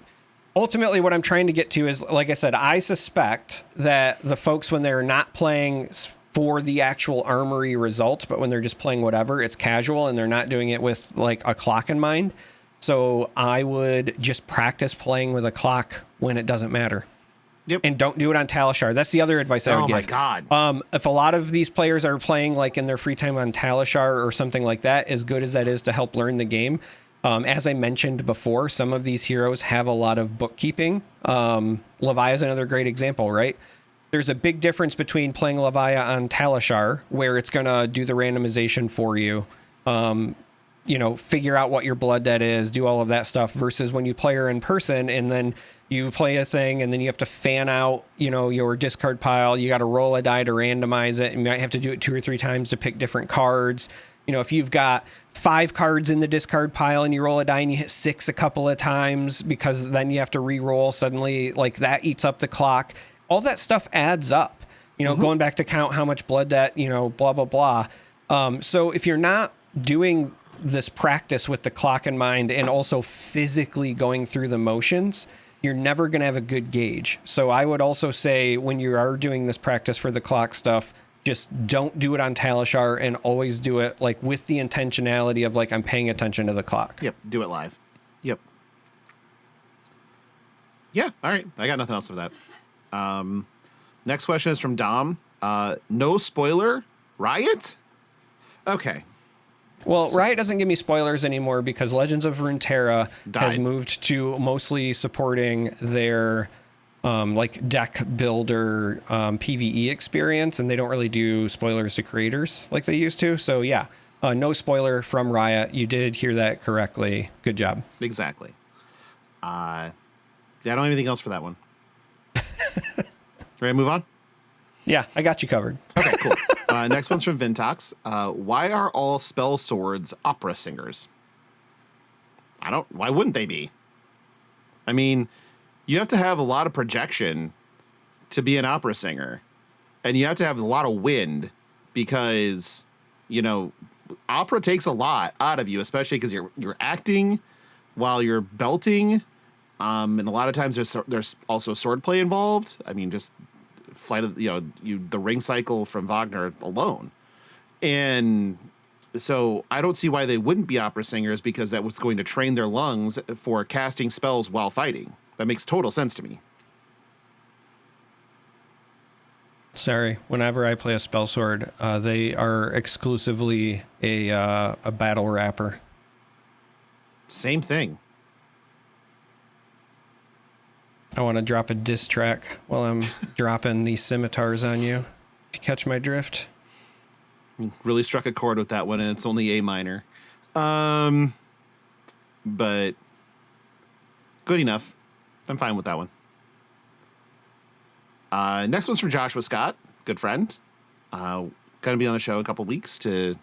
ultimately what I'm trying to get to is, like I said, I suspect that the folks, when they're not playing for the actual armory results, but when they're just playing whatever, it's casual and they're not doing it with like a clock in mind. So I would just practice playing with a clock when it doesn't matter. Yep. And don't do it on Talishar. That's the other advice I would give. Oh my God. If a lot of these players are playing like in their free time on Talishar or something like that, as good as that is to help learn the game, as I mentioned before, some of these heroes have a lot of bookkeeping. Leviah is another great example, right? There's a big difference between playing Leviah on Talishar, where it's going to do the randomization for you, figure out what your blood debt is, do all of that stuff, versus when you play her in person and then you play a thing and then you have to fan out, your discard pile. You got to roll a die to randomize it. And you might have to do it 2 or 3 times to pick different cards. If you've got 5 cards in the discard pile and you roll a die and you hit 6 a couple of times, because then you have to re-roll suddenly, like that eats up the clock. All that stuff adds up, going back to count how much blood debt, blah, blah, blah. So if you're not doing this practice with the clock in mind and also physically going through the motions, you're never going to have a good gauge. So I would also say, when you are doing this practice for the clock stuff, just don't do it on Talishar, and always do it like with the intentionality of like, I'm paying attention to the clock. Yep. Do it live. Yep. Yeah. All right. I got nothing else for that. Next question is from Dom. No spoiler, Riot? Okay. Well, Riot doesn't give me spoilers anymore because Legends of Runeterra has moved to mostly supporting their deck builder PvE experience, and they don't really do spoilers to creators like they used to. So yeah, no spoiler from Riot. You did hear that correctly. Good job. Exactly. I don't have anything else for that one. Ready to move on? Yeah, I got you covered. Okay, cool. Next one's from Vintox. Why are all spell swords opera singers? Why wouldn't they be? I mean, you have to have a lot of projection to be an opera singer, and you have to have a lot of wind, because, opera takes a lot out of you, especially because you're acting while you're belting. And a lot of times there's also swordplay involved. I mean, just flight of, the ring cycle from Wagner alone. And so I don't see why they wouldn't be opera singers, because that was going to train their lungs for casting spells while fighting. That makes total sense to me. Sorry, whenever I play a spell sword, they are exclusively a battle rapper. Same thing. I want to drop a diss track while I'm dropping these scimitars on you. To catch my drift. Really struck a chord with that one, and it's only A minor. But good enough. I'm fine with that one. Next one's from Joshua Scott, good friend. Going to be on the show in a couple weeks to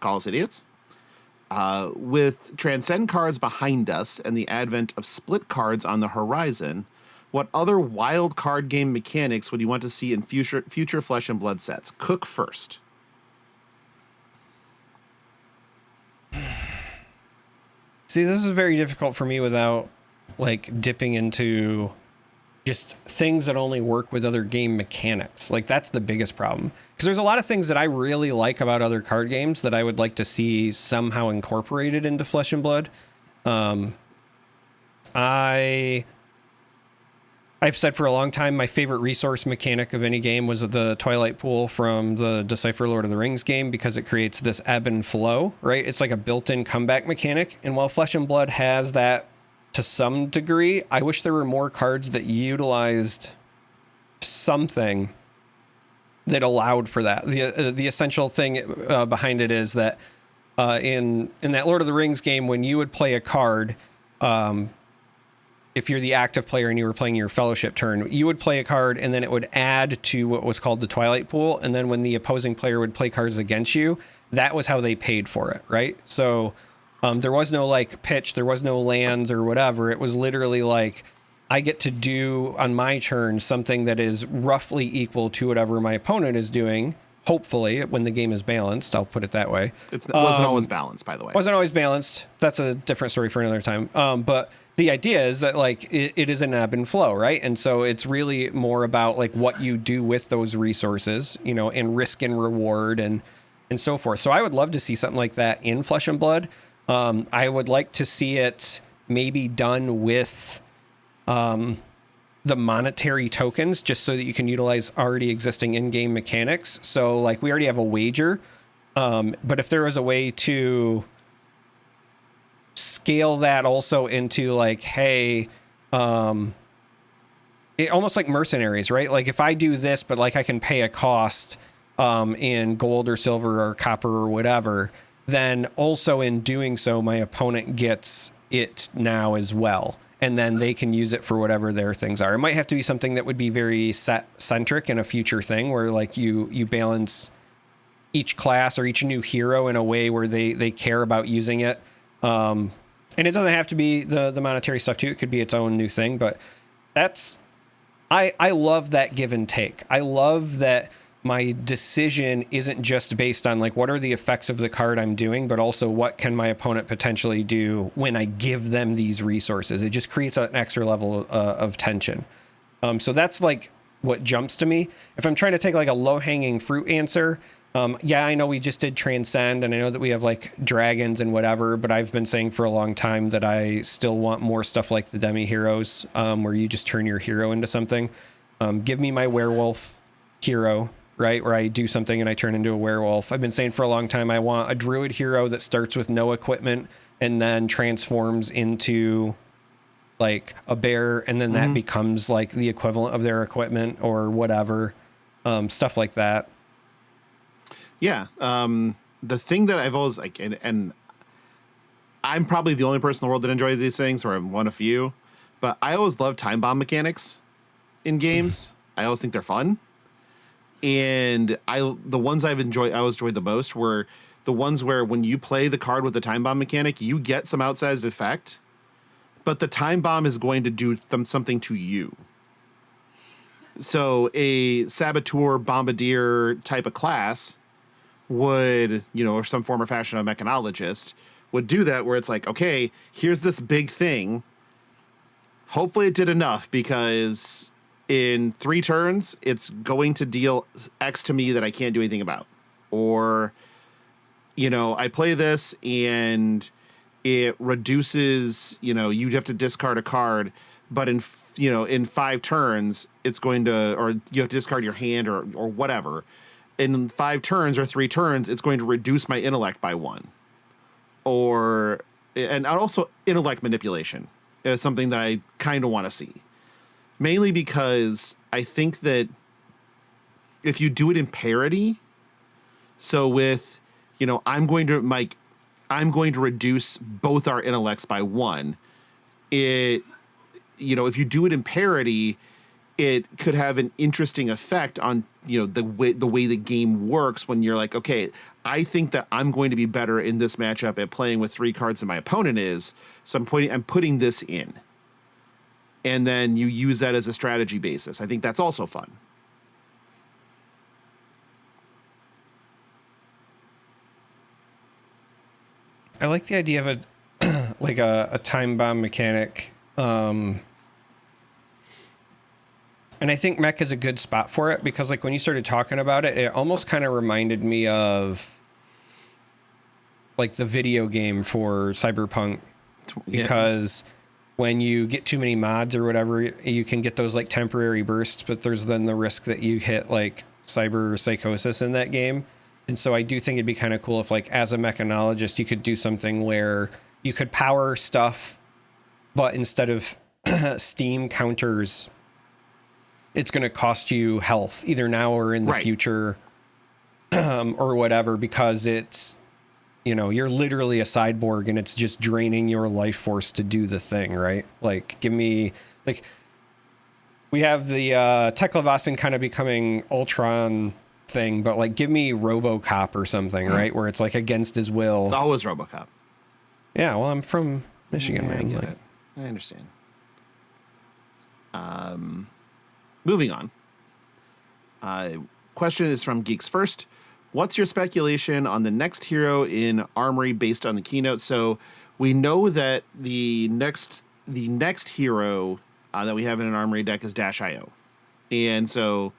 call us idiots. With Transcend cards behind us and the advent of split cards on the horizon, what other wild card game mechanics would you want to see in future Flesh and Blood sets? Cook first. See, this is very difficult for me without dipping into just things that only work with other game mechanics. That's the biggest problem. Because there's a lot of things that I really like about other card games that I would like to see somehow incorporated into Flesh and Blood. I've said for a long time my favorite resource mechanic of any game was the Twilight Pool from the Decipher Lord of the Rings game, because it creates this ebb and flow, right? It's like a built-in comeback mechanic. And while Flesh and Blood has that to some degree, I wish there were more cards that utilized something that allowed for that. The essential thing behind it is that in that Lord of the Rings game, when you would play a card, if you're the active player and you were playing your fellowship turn, you would play a card and then it would add to what was called the Twilight Pool. And then when the opposing player would play cards against you, that was how they paid for it, right? So there was no like pitch, there was no lands or whatever. It was literally like, I get to do on my turn something that is roughly equal to whatever my opponent is doing. Hopefully, when the game is balanced, I'll put it that way. It wasn't always balanced, by the way. Wasn't always balanced. That's a different story for another time. But the idea is that like it is an ebb and flow, right? And so it's really more about like what you do with those resources, you know, and risk and reward and so forth. So I would love to see something like that in Flesh and Blood. I would like to see it maybe done with the monetary tokens, just so that you can utilize already existing in-game mechanics. So like we already have a wager, but if there was a way to scale that also into like, hey, it almost like mercenaries, right? Like if I do this, but like I can pay a cost in gold or silver or copper or whatever, then also in doing so, my opponent gets it now as well. And then they can use it for whatever their things are. It might have to be something that would be very set-centric in a future thing where like you balance each class or each new hero in a way where they care about using it. And it doesn't have to be the monetary stuff too. It could be its own new thing, but I love that give and take. I love that my decision isn't just based on like what are the effects of the card I'm doing, but also what can my opponent potentially do when I give them these resources. It just creates an extra level of tension. So that's like what jumps to me. If I'm trying to take like a low-hanging fruit answer, yeah, I know we just did Transcend, and I know that we have like dragons and whatever, but I've been saying for a long time that I still want more stuff like the Demi Heroes, where you just turn your hero into something. Give me my werewolf hero, right? Where I do something and I turn into a werewolf. I've been saying for a long time, I want a druid hero that starts with no equipment and then transforms into like a bear. And then that becomes like the equivalent of their equipment or whatever, stuff like that. Yeah. The thing that I've always like, and I'm probably the only person in the world that enjoys these things, or I'm one of few, but I always love time bomb mechanics in games. I always think they're fun. And the ones I always enjoyed the most were the ones where when you play the card with the time bomb mechanic, you get some outsized effect, but the time bomb is going to do something to you. So a saboteur, bombardier type of class would, or some form or fashion of mechanologist would do that, where it's like, okay, here's this big thing. Hopefully it did enough, because in 3 turns, it's going to deal X to me that I can't do anything about. Or, I play this and it reduces, you'd have to discard a card, but in 5 turns, it's going to, or you have to discard your hand or whatever. In 5 turns or 3 turns, it's going to reduce my intellect by 1. And also intellect manipulation is something that I kind of want to see. Mainly because I think that if you do it in parity, so with, I'm going to reduce both our intellects by 1. If you do it in parity, it could have an interesting effect on, the way the game works when you're like, okay, I think that I'm going to be better in this matchup at playing with 3 cards than my opponent is. So I'm putting this in. And then you use that as a strategy basis. I think that's also fun. I like the idea of a time bomb mechanic. And I think mech is a good spot for it, because like when you started talking about it, it almost kind of reminded me of like the video game for Cyberpunk, because when you get too many mods or whatever, you can get those like temporary bursts, but there's then the risk that you hit like cyber psychosis in that game. And so I do think it'd be kind of cool if like as a mechanologist, you could do something where you could power stuff, but instead of steam counters, it's going to cost you health either now or in the future, or whatever, because it's you're literally a cyborg and it's just draining your life force to do the thing, right? Like, give me, like, we have the Teklevasin kind of becoming Ultron thing, but like, give me RoboCop or something, right? Where it's like against his will. It's always RoboCop. Yeah, well, I'm from Michigan, man. Yeah, I understand. Moving on. Question is from Geeks First. What's your speculation on the next hero in Armory based on the keynote? So we know that the next hero that we have in an Armory deck is Dash.io. And so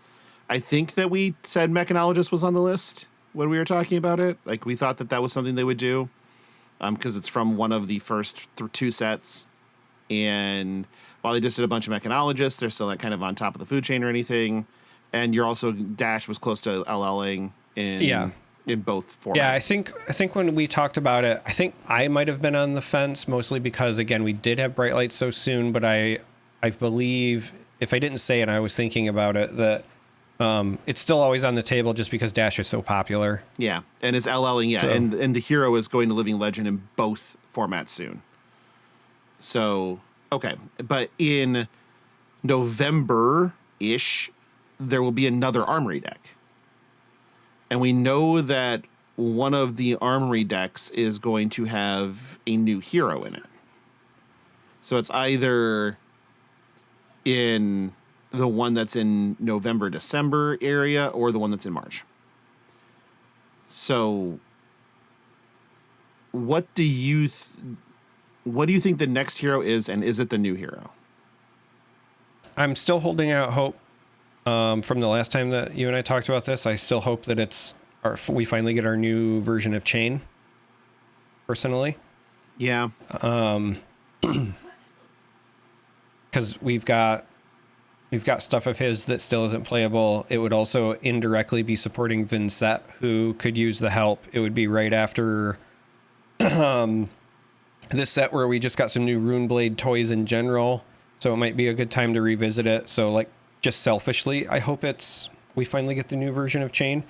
I think that we said Mechanologist was on the list when we were talking about it. Like, we thought that was something they would do because it's from one of the first two sets. And while they just did a bunch of Mechanologists, they're still not kind of on top of the food chain or anything. And you're also, Dash was close to LLing in both formats. Yeah, I think when we talked about it, I think I might have been on the fence, mostly because, again, we did have Bright Light so soon, but I believe, if I didn't say it, I was thinking about it, that it's still always on the table just because Dash is so popular. Yeah, and it's LLing, yeah, so, and the hero is going to Living Legend in both formats soon. So, okay, but in November-ish, there will be another Armory deck. And we know that one of the Armory decks is going to have a new hero in it. So it's either in the one that's in November, December area, or the one that's in March. So what do you think the next hero is, and is it the new hero? I'm still holding out hope. From the last time that you and I talked about this, I still hope that we finally get our new version of Chain. Personally, yeah, because we've got stuff of his that still isn't playable. It would also indirectly be supporting Vincent, who could use the help. It would be right after this set where we just got some new Runeblade toys in general, so it might be a good time to revisit it. So, like, just selfishly, I hope we finally get the new version of Chain.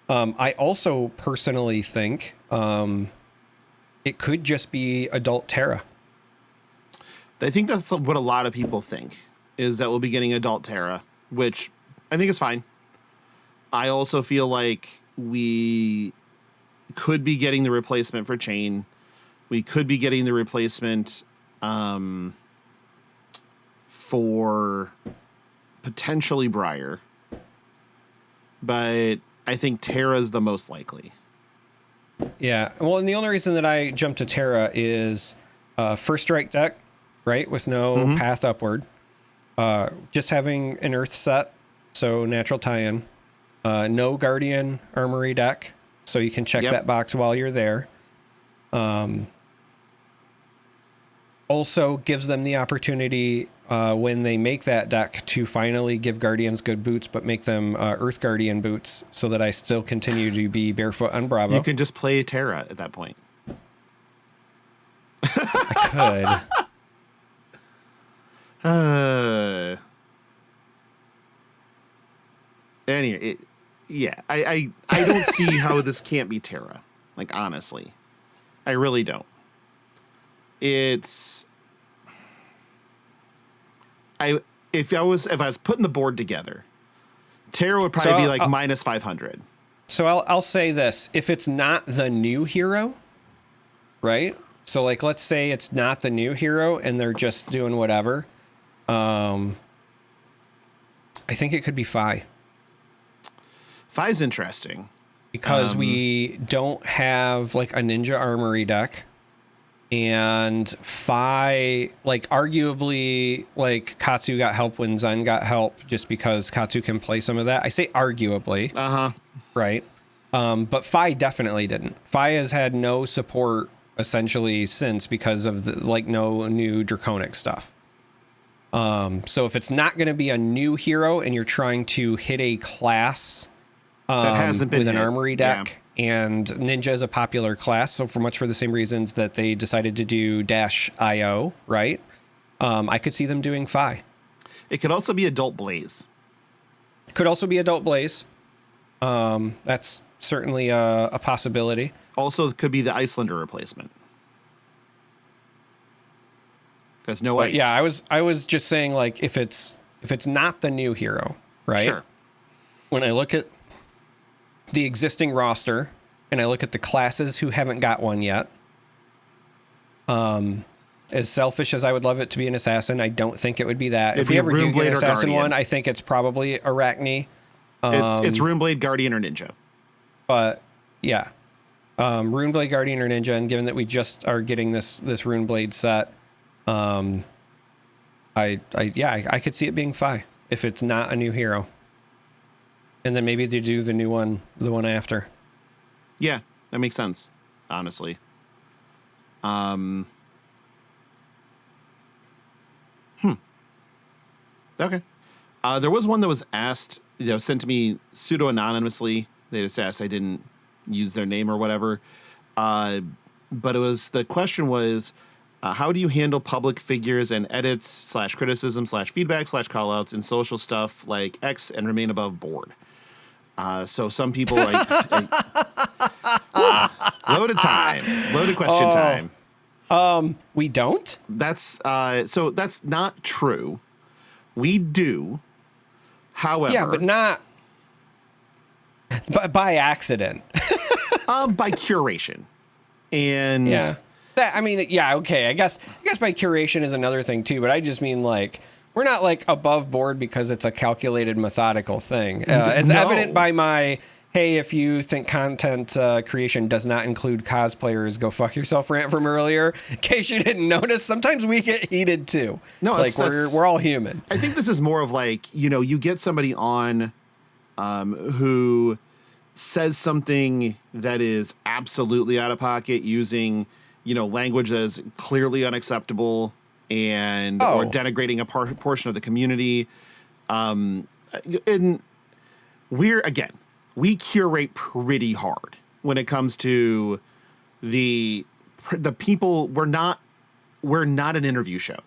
I also personally think it could just be Adult Terra. I think that's what a lot of people think, is that we'll be getting Adult Terra, which I think is fine. I also feel like we could be getting the replacement for Chain. We could be getting the replacement for potentially Briar, but I think Terra's the most likely. Yeah, well, and the only reason that I jumped to Terra is first strike deck, right, with no path upward, just having an Earth set, so natural tie-in, no Guardian Armory deck, so you can check that box while you're there. Also gives them the opportunity when they make that deck to finally give Guardians good boots, but make them Earth Guardian boots so that I still continue to be barefoot on Bravo. You can just play Terra at that point. I could. Anyway, I don't see how this can't be Terra. Like, honestly, I really don't. If I was putting the board together, Terra would probably be like minus 500. So I'll say this: if it's not the new hero, right? So, like, let's say it's not the new hero and they're just doing whatever. I think it could be Fi. Fi's interesting because we don't have like a Ninja Armory deck. And Fi, like, arguably, like, Katsu got help when Zen got help just because Katsu can play some of that. I say arguably. Right? But Fi definitely didn't. Fi has had no support, essentially, since because of, no new Draconic stuff. So if it's not going to be a new hero and you're trying to hit a class that hasn't been with an Armory deck... Yeah. And Ninja is a popular class, so for the same reasons that they decided to do Dash.io, right? I could see them doing Fi. It could also be Adult Blaze. Could also be Adult Blaze. That's certainly a possibility. Also, it could be the Icelander replacement. There's no But ice. yeah, I was just saying, like, if it's not the new hero, right? Sure. When I look at the existing roster and I look at the classes who haven't got one yet, as selfish as I would love it to be an assassin, I don't think it would be that. If we ever do get an assassin one, I think it's probably Arachne. It's Runeblade, Guardian, or Ninja. But yeah, Runeblade, Guardian, or Ninja. And given that we just are getting this Runeblade set, I could see it being Fi if it's not a new hero. And then maybe they do the new one, the one after. Yeah, that makes sense, honestly. Okay. There was one that was asked, sent to me pseudo-anonymously. They just asked I didn't use their name or whatever. But the question was, how do you handle public figures and edits / criticism / feedback / callouts and social stuff like X and remain above board? So some people loaded question time. We don't? That's not true. We do. However, yeah, but not by accident. By curation. And yeah. Okay. I guess by curation is another thing too, but I just mean like we're not like above board because it's a calculated, methodical thing. As evident by my, hey, if you think content creation does not include cosplayers, go fuck yourself rant from earlier. In case you didn't notice, sometimes we get heated too. No, like we're all human. I think this is more of like, you get somebody on who says something that is absolutely out of pocket using, language that is clearly unacceptable and or denigrating a portion of the community. And we curate pretty hard when it comes to the people. We're not an interview show.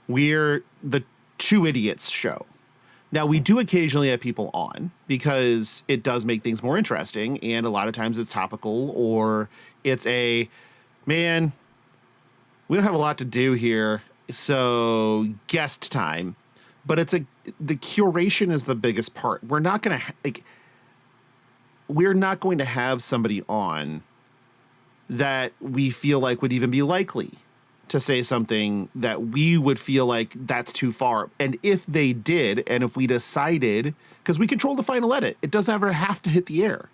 We're the Two Idiots show. Now, we do occasionally have people on because it does make things more interesting, and a lot of times it's topical or it's man, we don't have a lot to do here, so guest time. But the curation is the biggest part. We're not going to have somebody on that we feel like would even be likely to say something that we would feel like that's too far. And if they did, and if we decided, because we control the final edit, it doesn't ever have to hit the air.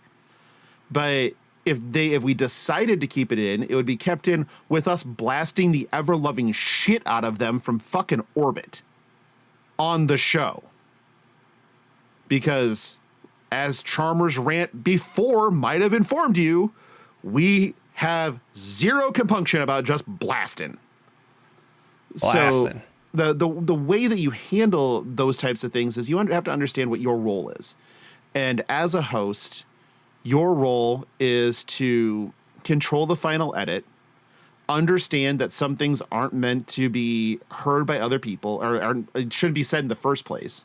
But if we decided to keep it in, it would be kept in with us blasting the ever-loving shit out of them from fucking orbit on the show. Because as Charmer's rant before might have informed you, we have zero compunction about just blasting. So the way that you handle those types of things is you have to understand what your role is. And as a host, your role is to control the final edit, understand that some things aren't meant to be heard by other people or it shouldn't be said in the first place.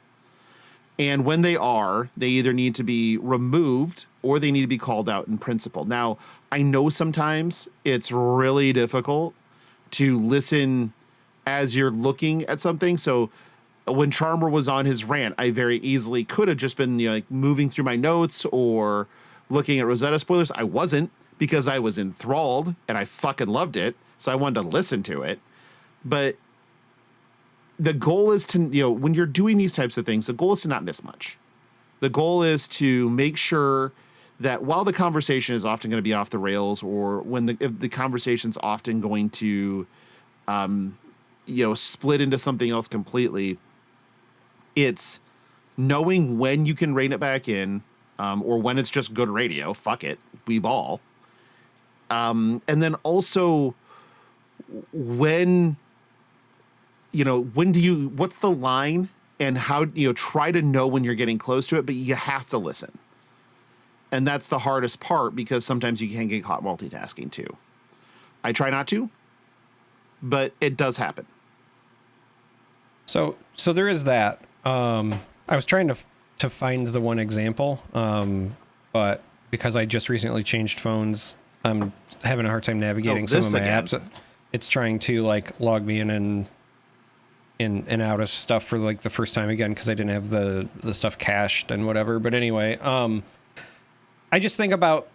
And when they are, they either need to be removed or they need to be called out in principle. Now, I know sometimes it's really difficult to listen as you're looking at something. So when Charmer was on his rant, I very easily could have just been moving through my notes or looking at Rosetta spoilers. I wasn't, because I was enthralled and I fucking loved it. So I wanted to listen to it. But the goal is to, when you're doing these types of things, the goal is to not miss much. The goal is to make sure that while the conversation is often going to be off the rails, or if the conversation's often going to, split into something else completely, it's knowing when you can rein it back in, or when it's just good radio. Fuck it, we ball. And then also when what's the line and how, try to know when you're getting close to it, but you have to listen. And that's the hardest part, because sometimes you can get caught multitasking too. I try not to, but it does happen. So there is that. I was trying to find the one example, but because I just recently changed phones, I'm having a hard time navigating some of my apps. It's trying to like log me in and out of stuff for like the first time again because I didn't have the stuff cached and whatever. But anyway, I just think about,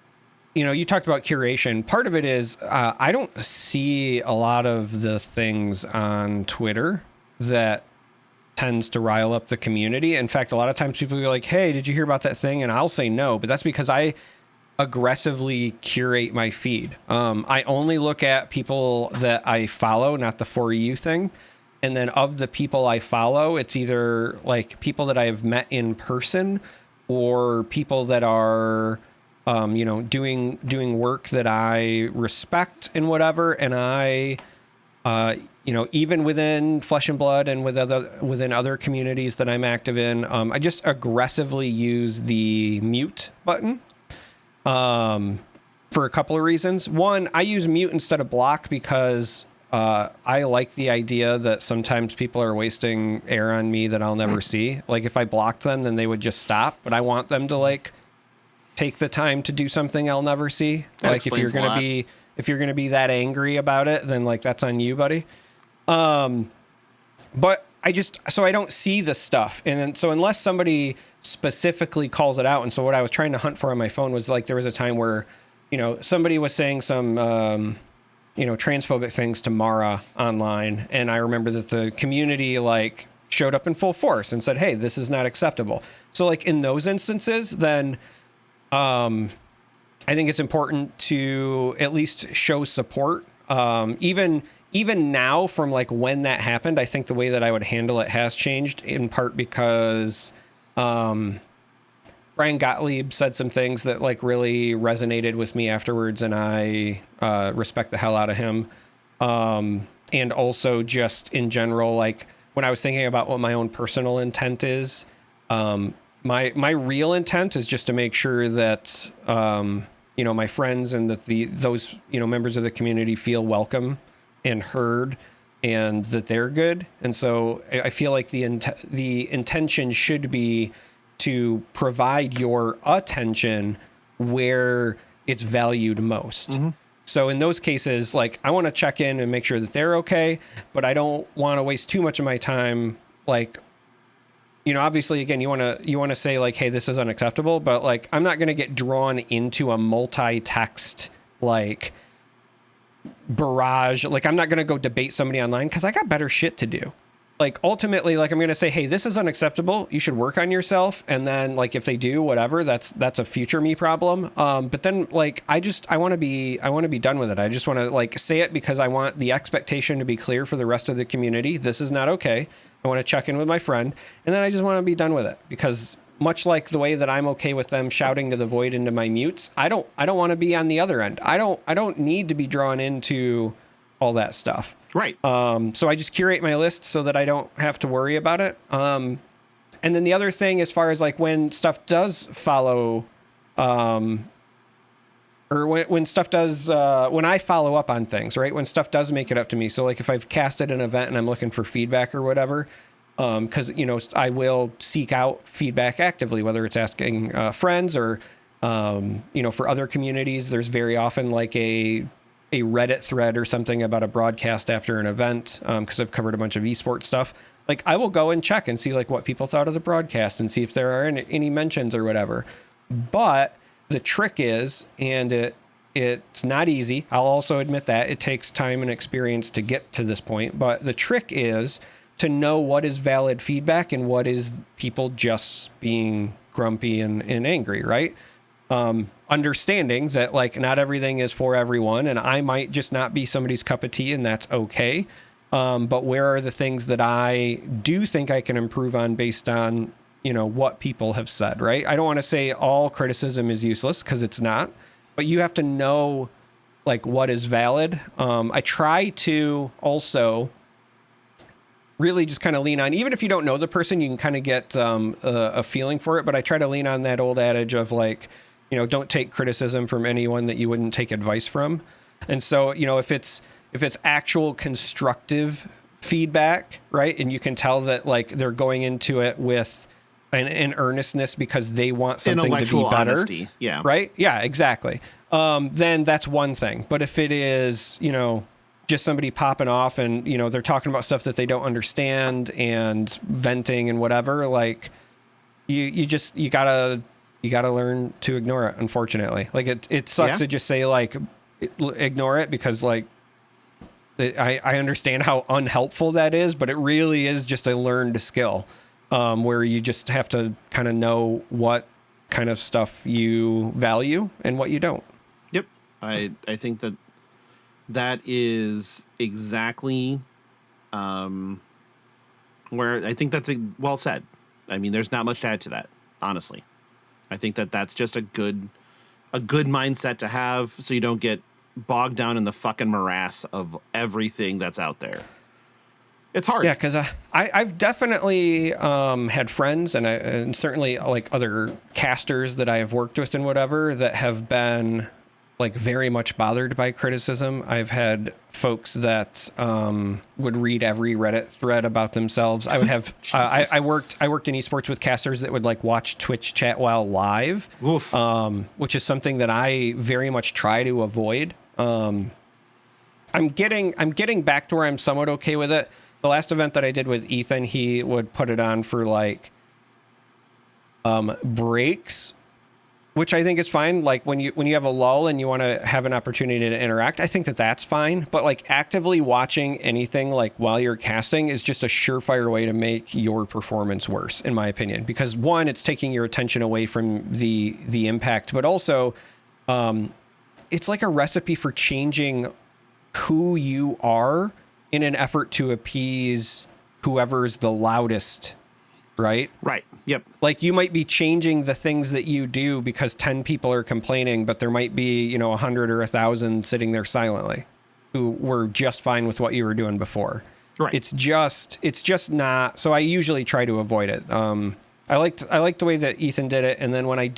you talked about curation. Part of it is I don't see a lot of the things on Twitter that tends to rile up the community. In fact, a lot of times people are like, hey, did you hear about that thing? And I'll say no, but that's because I aggressively curate my feed. I only look at people that I follow, not the For You thing. And then of the people I follow, it's either like people that I've met in person or people that are, doing work that I respect and whatever. And I, even within Flesh and Blood and within other communities that I'm active in, I just aggressively use the mute button for a couple of reasons. One, I use mute instead of block because I like the idea that sometimes people are wasting air on me that I'll never see. Like if I blocked them, then they would just stop. But I want them to like take the time to do something I'll never see. That like if you're gonna be that angry about it, then like that's on you, buddy. But I don't see the stuff. And so unless somebody specifically calls it out. And so what I was trying to hunt for on my phone was like, there was a time where, somebody was saying some, transphobic things to Mara online. And I remember that the community like showed up in full force and said, hey, this is not acceptable. So like in those instances, then, I think it's important to at least show support. Even now from like when that happened, I think the way that I would handle it has changed in part because, Brian Gottlieb said some things that like really resonated with me afterwards. And I, respect the hell out of him. And also just in general, like when I was thinking about what my own personal intent is, my real intent is just to make sure that, my friends and that those members of the community feel welcome and heard and that they're good. And so I feel like the intention should be to provide your attention where it's valued most. Mm-hmm. So in those cases, like I want to check in and make sure that they're okay, but I don't want to waste too much of my time. Like, obviously again, you want to say like, hey, this is unacceptable, but like, I'm not going to get drawn into a multi-text, like barrage. Like I'm not going to go debate somebody online because I got better shit to do. Like ultimately, like I'm going to say, hey, this is unacceptable. You should work on yourself. And then like, if they do whatever, that's a future me problem. But then like, I want to be done with it. I just want to like say it because I want the expectation to be clear for the rest of the community. This is not okay. I want to check in with my friend and then I just want to be done with it because much like the way that I'm okay with them shouting to the void into my mutes, I don't want to be on the other end. I don't need to be drawn into all that stuff. Right. So I just curate my list so that I don't have to worry about it. And then the other thing, as far as like when stuff does follow, or when stuff does, when I follow up on things, right? When stuff does make it up to me. So like if I've casted an event and I'm looking for feedback or whatever, because, I will seek out feedback actively, whether it's asking friends or, for other communities, there's very often like a Reddit thread or something about a broadcast after an event, because I've covered a bunch of esports stuff. Like I will go and check and see like what people thought of the broadcast and see if there are any mentions or whatever. But the trick is, and it's not easy, I'll also admit that it takes time and experience to get to this point, but the trick is to know what is valid feedback and what is people just being grumpy and angry, right? Understanding that like not everything is for everyone and I might just not be somebody's cup of tea and that's okay. But where are the things that I do think I can improve on based on, what people have said, right? I don't want to say all criticism is useless because it's not, but you have to know like what is valid. I try to also really just kind of lean on, even if you don't know the person, you can kind of get a feeling for it. But I try to lean on that old adage of like, don't take criticism from anyone that you wouldn't take advice from. And so, if it's actual constructive feedback, right? And you can tell that like they're going into it with an earnestness because they want something to be better. Honesty. Yeah. Right? Yeah, exactly. Then that's one thing. But if it is, just somebody popping off and, they're talking about stuff that they don't understand and venting and whatever, like you gotta learn to ignore it, unfortunately. Like it sucks to just say like, ignore it because like, I understand how unhelpful that is, but it really is just a learned skill. Where you just have to kind of know what kind of stuff you value and what you don't. Yep. I think that is exactly where I think that's well said. I mean, there's not much to add to that, honestly. I think that's just a good mindset to have so you don't get bogged down in the fucking morass of everything that's out there. It's hard. Yeah, because I've definitely had friends and certainly like other casters that I have worked with and whatever that have been like very much bothered by criticism. I've had folks that would read every Reddit thread about themselves. I would have I worked in esports with casters that would like watch Twitch chat while live, which is something that I very much try to avoid. I'm getting back to where I'm somewhat okay with it. The last event that I did with Ethan, he would put it on for like breaks, which I think is fine. Like when you have a lull and you want to have an opportunity to interact, I think that's fine. But like actively watching anything like while you're casting is just a surefire way to make your performance worse, in my opinion. Because one, it's taking your attention away from the impact, but also it's like a recipe for changing who you are in an effort to appease whoever's the loudest, right? Right. Yep. Like you might be changing the things that you do because 10 people are complaining, but there might be, 100 or 1,000 sitting there silently who were just fine with what you were doing before. Right. It's just not. So I usually try to avoid it. I liked the way that Ethan did it. And then when I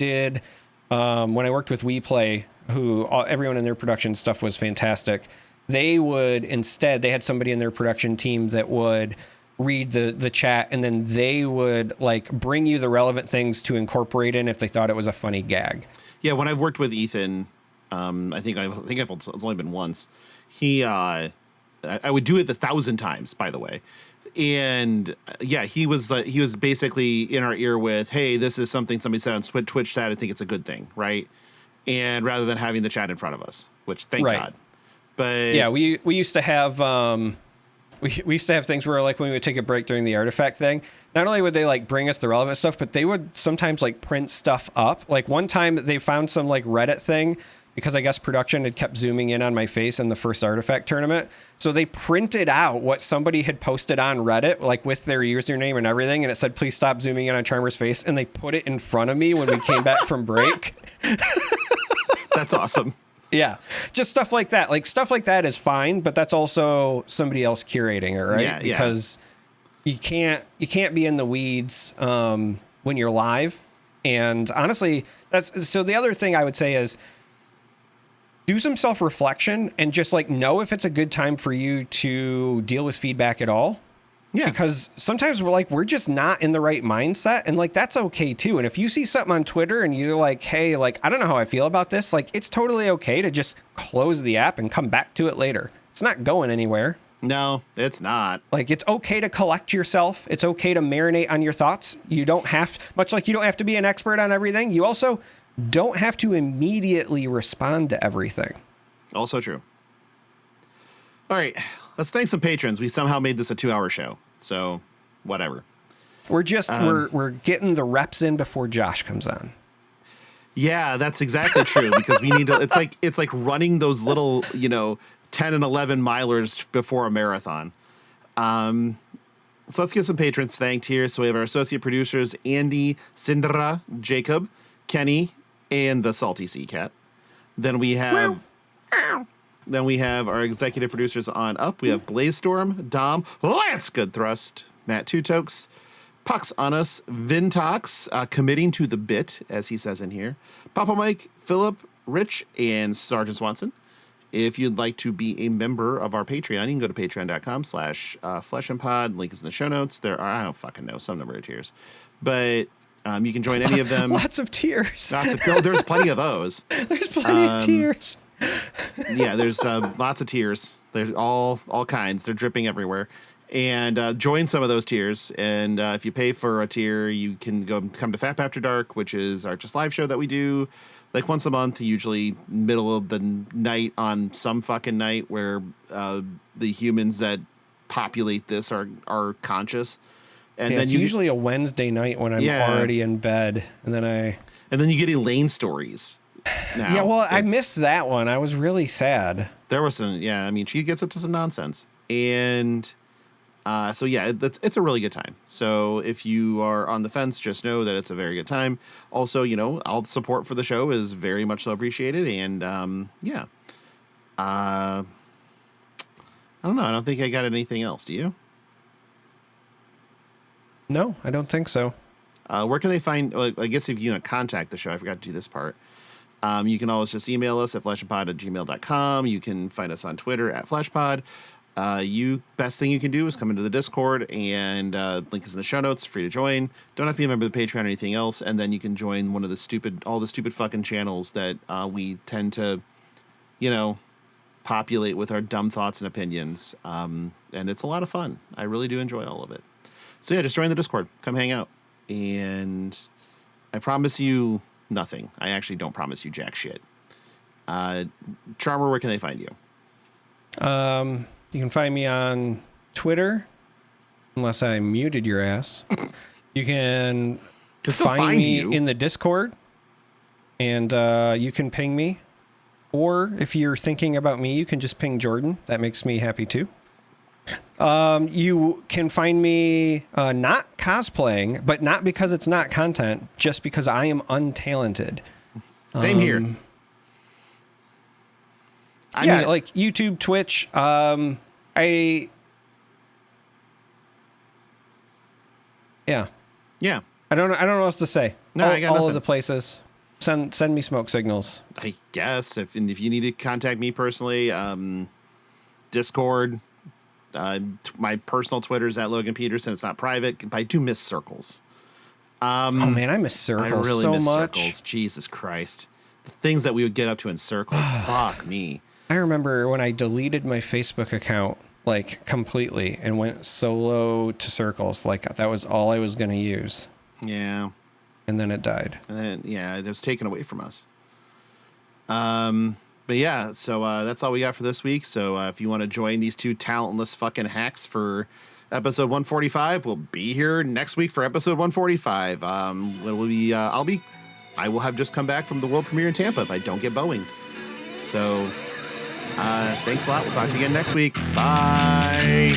worked with WePlay, who everyone in their production stuff was fantastic. They had somebody in their production team that would read the chat and then they would like bring you the relevant things to incorporate in if they thought it was a funny gag. Yeah. When I've worked with Ethan, I think it's only been once. I would do it 1,000 times, by the way. And yeah, he was basically in our ear with, hey, this is something somebody said on Twitch chat. I think it's a good thing. Right. And rather than having the chat in front of us, which thank God. But yeah, we used to have we used to have things where like when we would take a break during the artifact thing, not only would they like bring us the relevant stuff, but they would sometimes like print stuff up. Like one time they found some like Reddit thing because I guess production had kept zooming in on my face in the first artifact tournament. So they printed out what somebody had posted on Reddit, like with their username and everything. And it said, please stop zooming in on Charmer's face. And they put it in front of me when we came back from break. That's awesome. Yeah, just stuff like that. Like stuff like that is fine, but that's also somebody else curating it, right? Yeah, because you can't be in the weeds when you're live. And honestly, so the other thing I would say is do some self-reflection and just like know if it's a good time for you to deal with feedback at all. Yeah. Because sometimes we're just not in the right mindset and like that's okay too. And if you see something on Twitter and you're like, hey, like I don't know how I feel about this, like it's totally okay to just close the app and come back to it later. It's not going anywhere. No, it's not. Like it's okay to collect yourself. It's okay to marinate on your thoughts. You don't have, much like you don't have to be an expert on everything. You also don't have to immediately respond to everything. Also true. All right. Let's thank some patrons. We somehow made this a 2-hour show. So whatever. We're just, we're getting the reps in before Josh comes on. Yeah, that's exactly true because we need to, it's like running those little, 10 and 11 milers before a marathon. So let's get some patrons thanked here. So we have our associate producers, Andy, Sindra, Jacob, Kenny, and the Salty Sea Cat. Then we have our executive producers on up. We have Blazestorm, Dom, Lance Good Thrust, Matt Tutokes, Pucks on us, Vintox, committing to the bit, as he says in here, Papa Mike, Philip, Rich, and Sergeant Swanson. If you'd like to be a member of our Patreon, you can go to patreon.com/fleshandpod. Link is in the show notes. There are, I don't fucking know, some number of tiers. But You can join any of them. Lots of tiers. There's plenty of those. There's plenty of tiers. Yeah, there's lots of tiers. There's all kinds. They're dripping everywhere. And join some of those tiers. And if you pay for a tier, you can come to Fap After Dark, which is our just live show that we do like once a month, usually middle of the night on some fucking night where the humans that populate this are conscious. And then it's usually a Wednesday night when I'm already in bed, and then you get Elaine stories. Now, I missed that one. I was really sad. There was some, I mean, she gets up to some nonsense, and so it's a really good time. So if you are on the fence, just know that it's a very good time. Also, all the support for the show is very much so appreciated, and I don't know. I don't think I got anything else. Do you? No, I don't think so. Where can they find, I guess if you contact the show, I forgot to do this part. You can always just email us at flashpod@gmail.com. You can find us on Twitter @flashpod. Best thing you can do is come into the Discord, and link is in the show notes. Free to join. Don't have to be a member of the Patreon or anything else. And then you can join one of all the stupid fucking channels that we tend to, populate with our dumb thoughts and opinions. And it's a lot of fun. I really do enjoy all of it. So just join the Discord. Come hang out. And I promise you nothing. I actually don't promise you jack shit. Charmer, where can they find you? You can find me on Twitter, unless I muted your ass. You can find me in the Discord, and you can ping me. Or if you're thinking about me, you can just ping Jordan. That makes me happy too. You can find me not cosplaying, but not because it's not content, just because I am untalented. Same here. I mean, like YouTube, Twitch. I don't know what else to say. No, I got all nothing. of the places. Send me smoke signals. I guess if you need to contact me personally, Discord. My personal Twitter is @Logan Peterson. It's not private. I do miss circles. Oh man, I miss circles so much. Circles. Jesus Christ, the things that we would get up to in circles. Fuck me. I remember when I deleted my Facebook account completely and went solo to circles. Like that was all I was going to use. Yeah. And then it died. And then it was taken away from us. But yeah, so that's all we got for this week. So if you want to join these two talentless fucking hacks for episode 145, we'll be here next week for episode 145. I will have just come back from the world premiere in Tampa if I don't get Boeing. So thanks a lot. We'll talk to you again next week. Bye.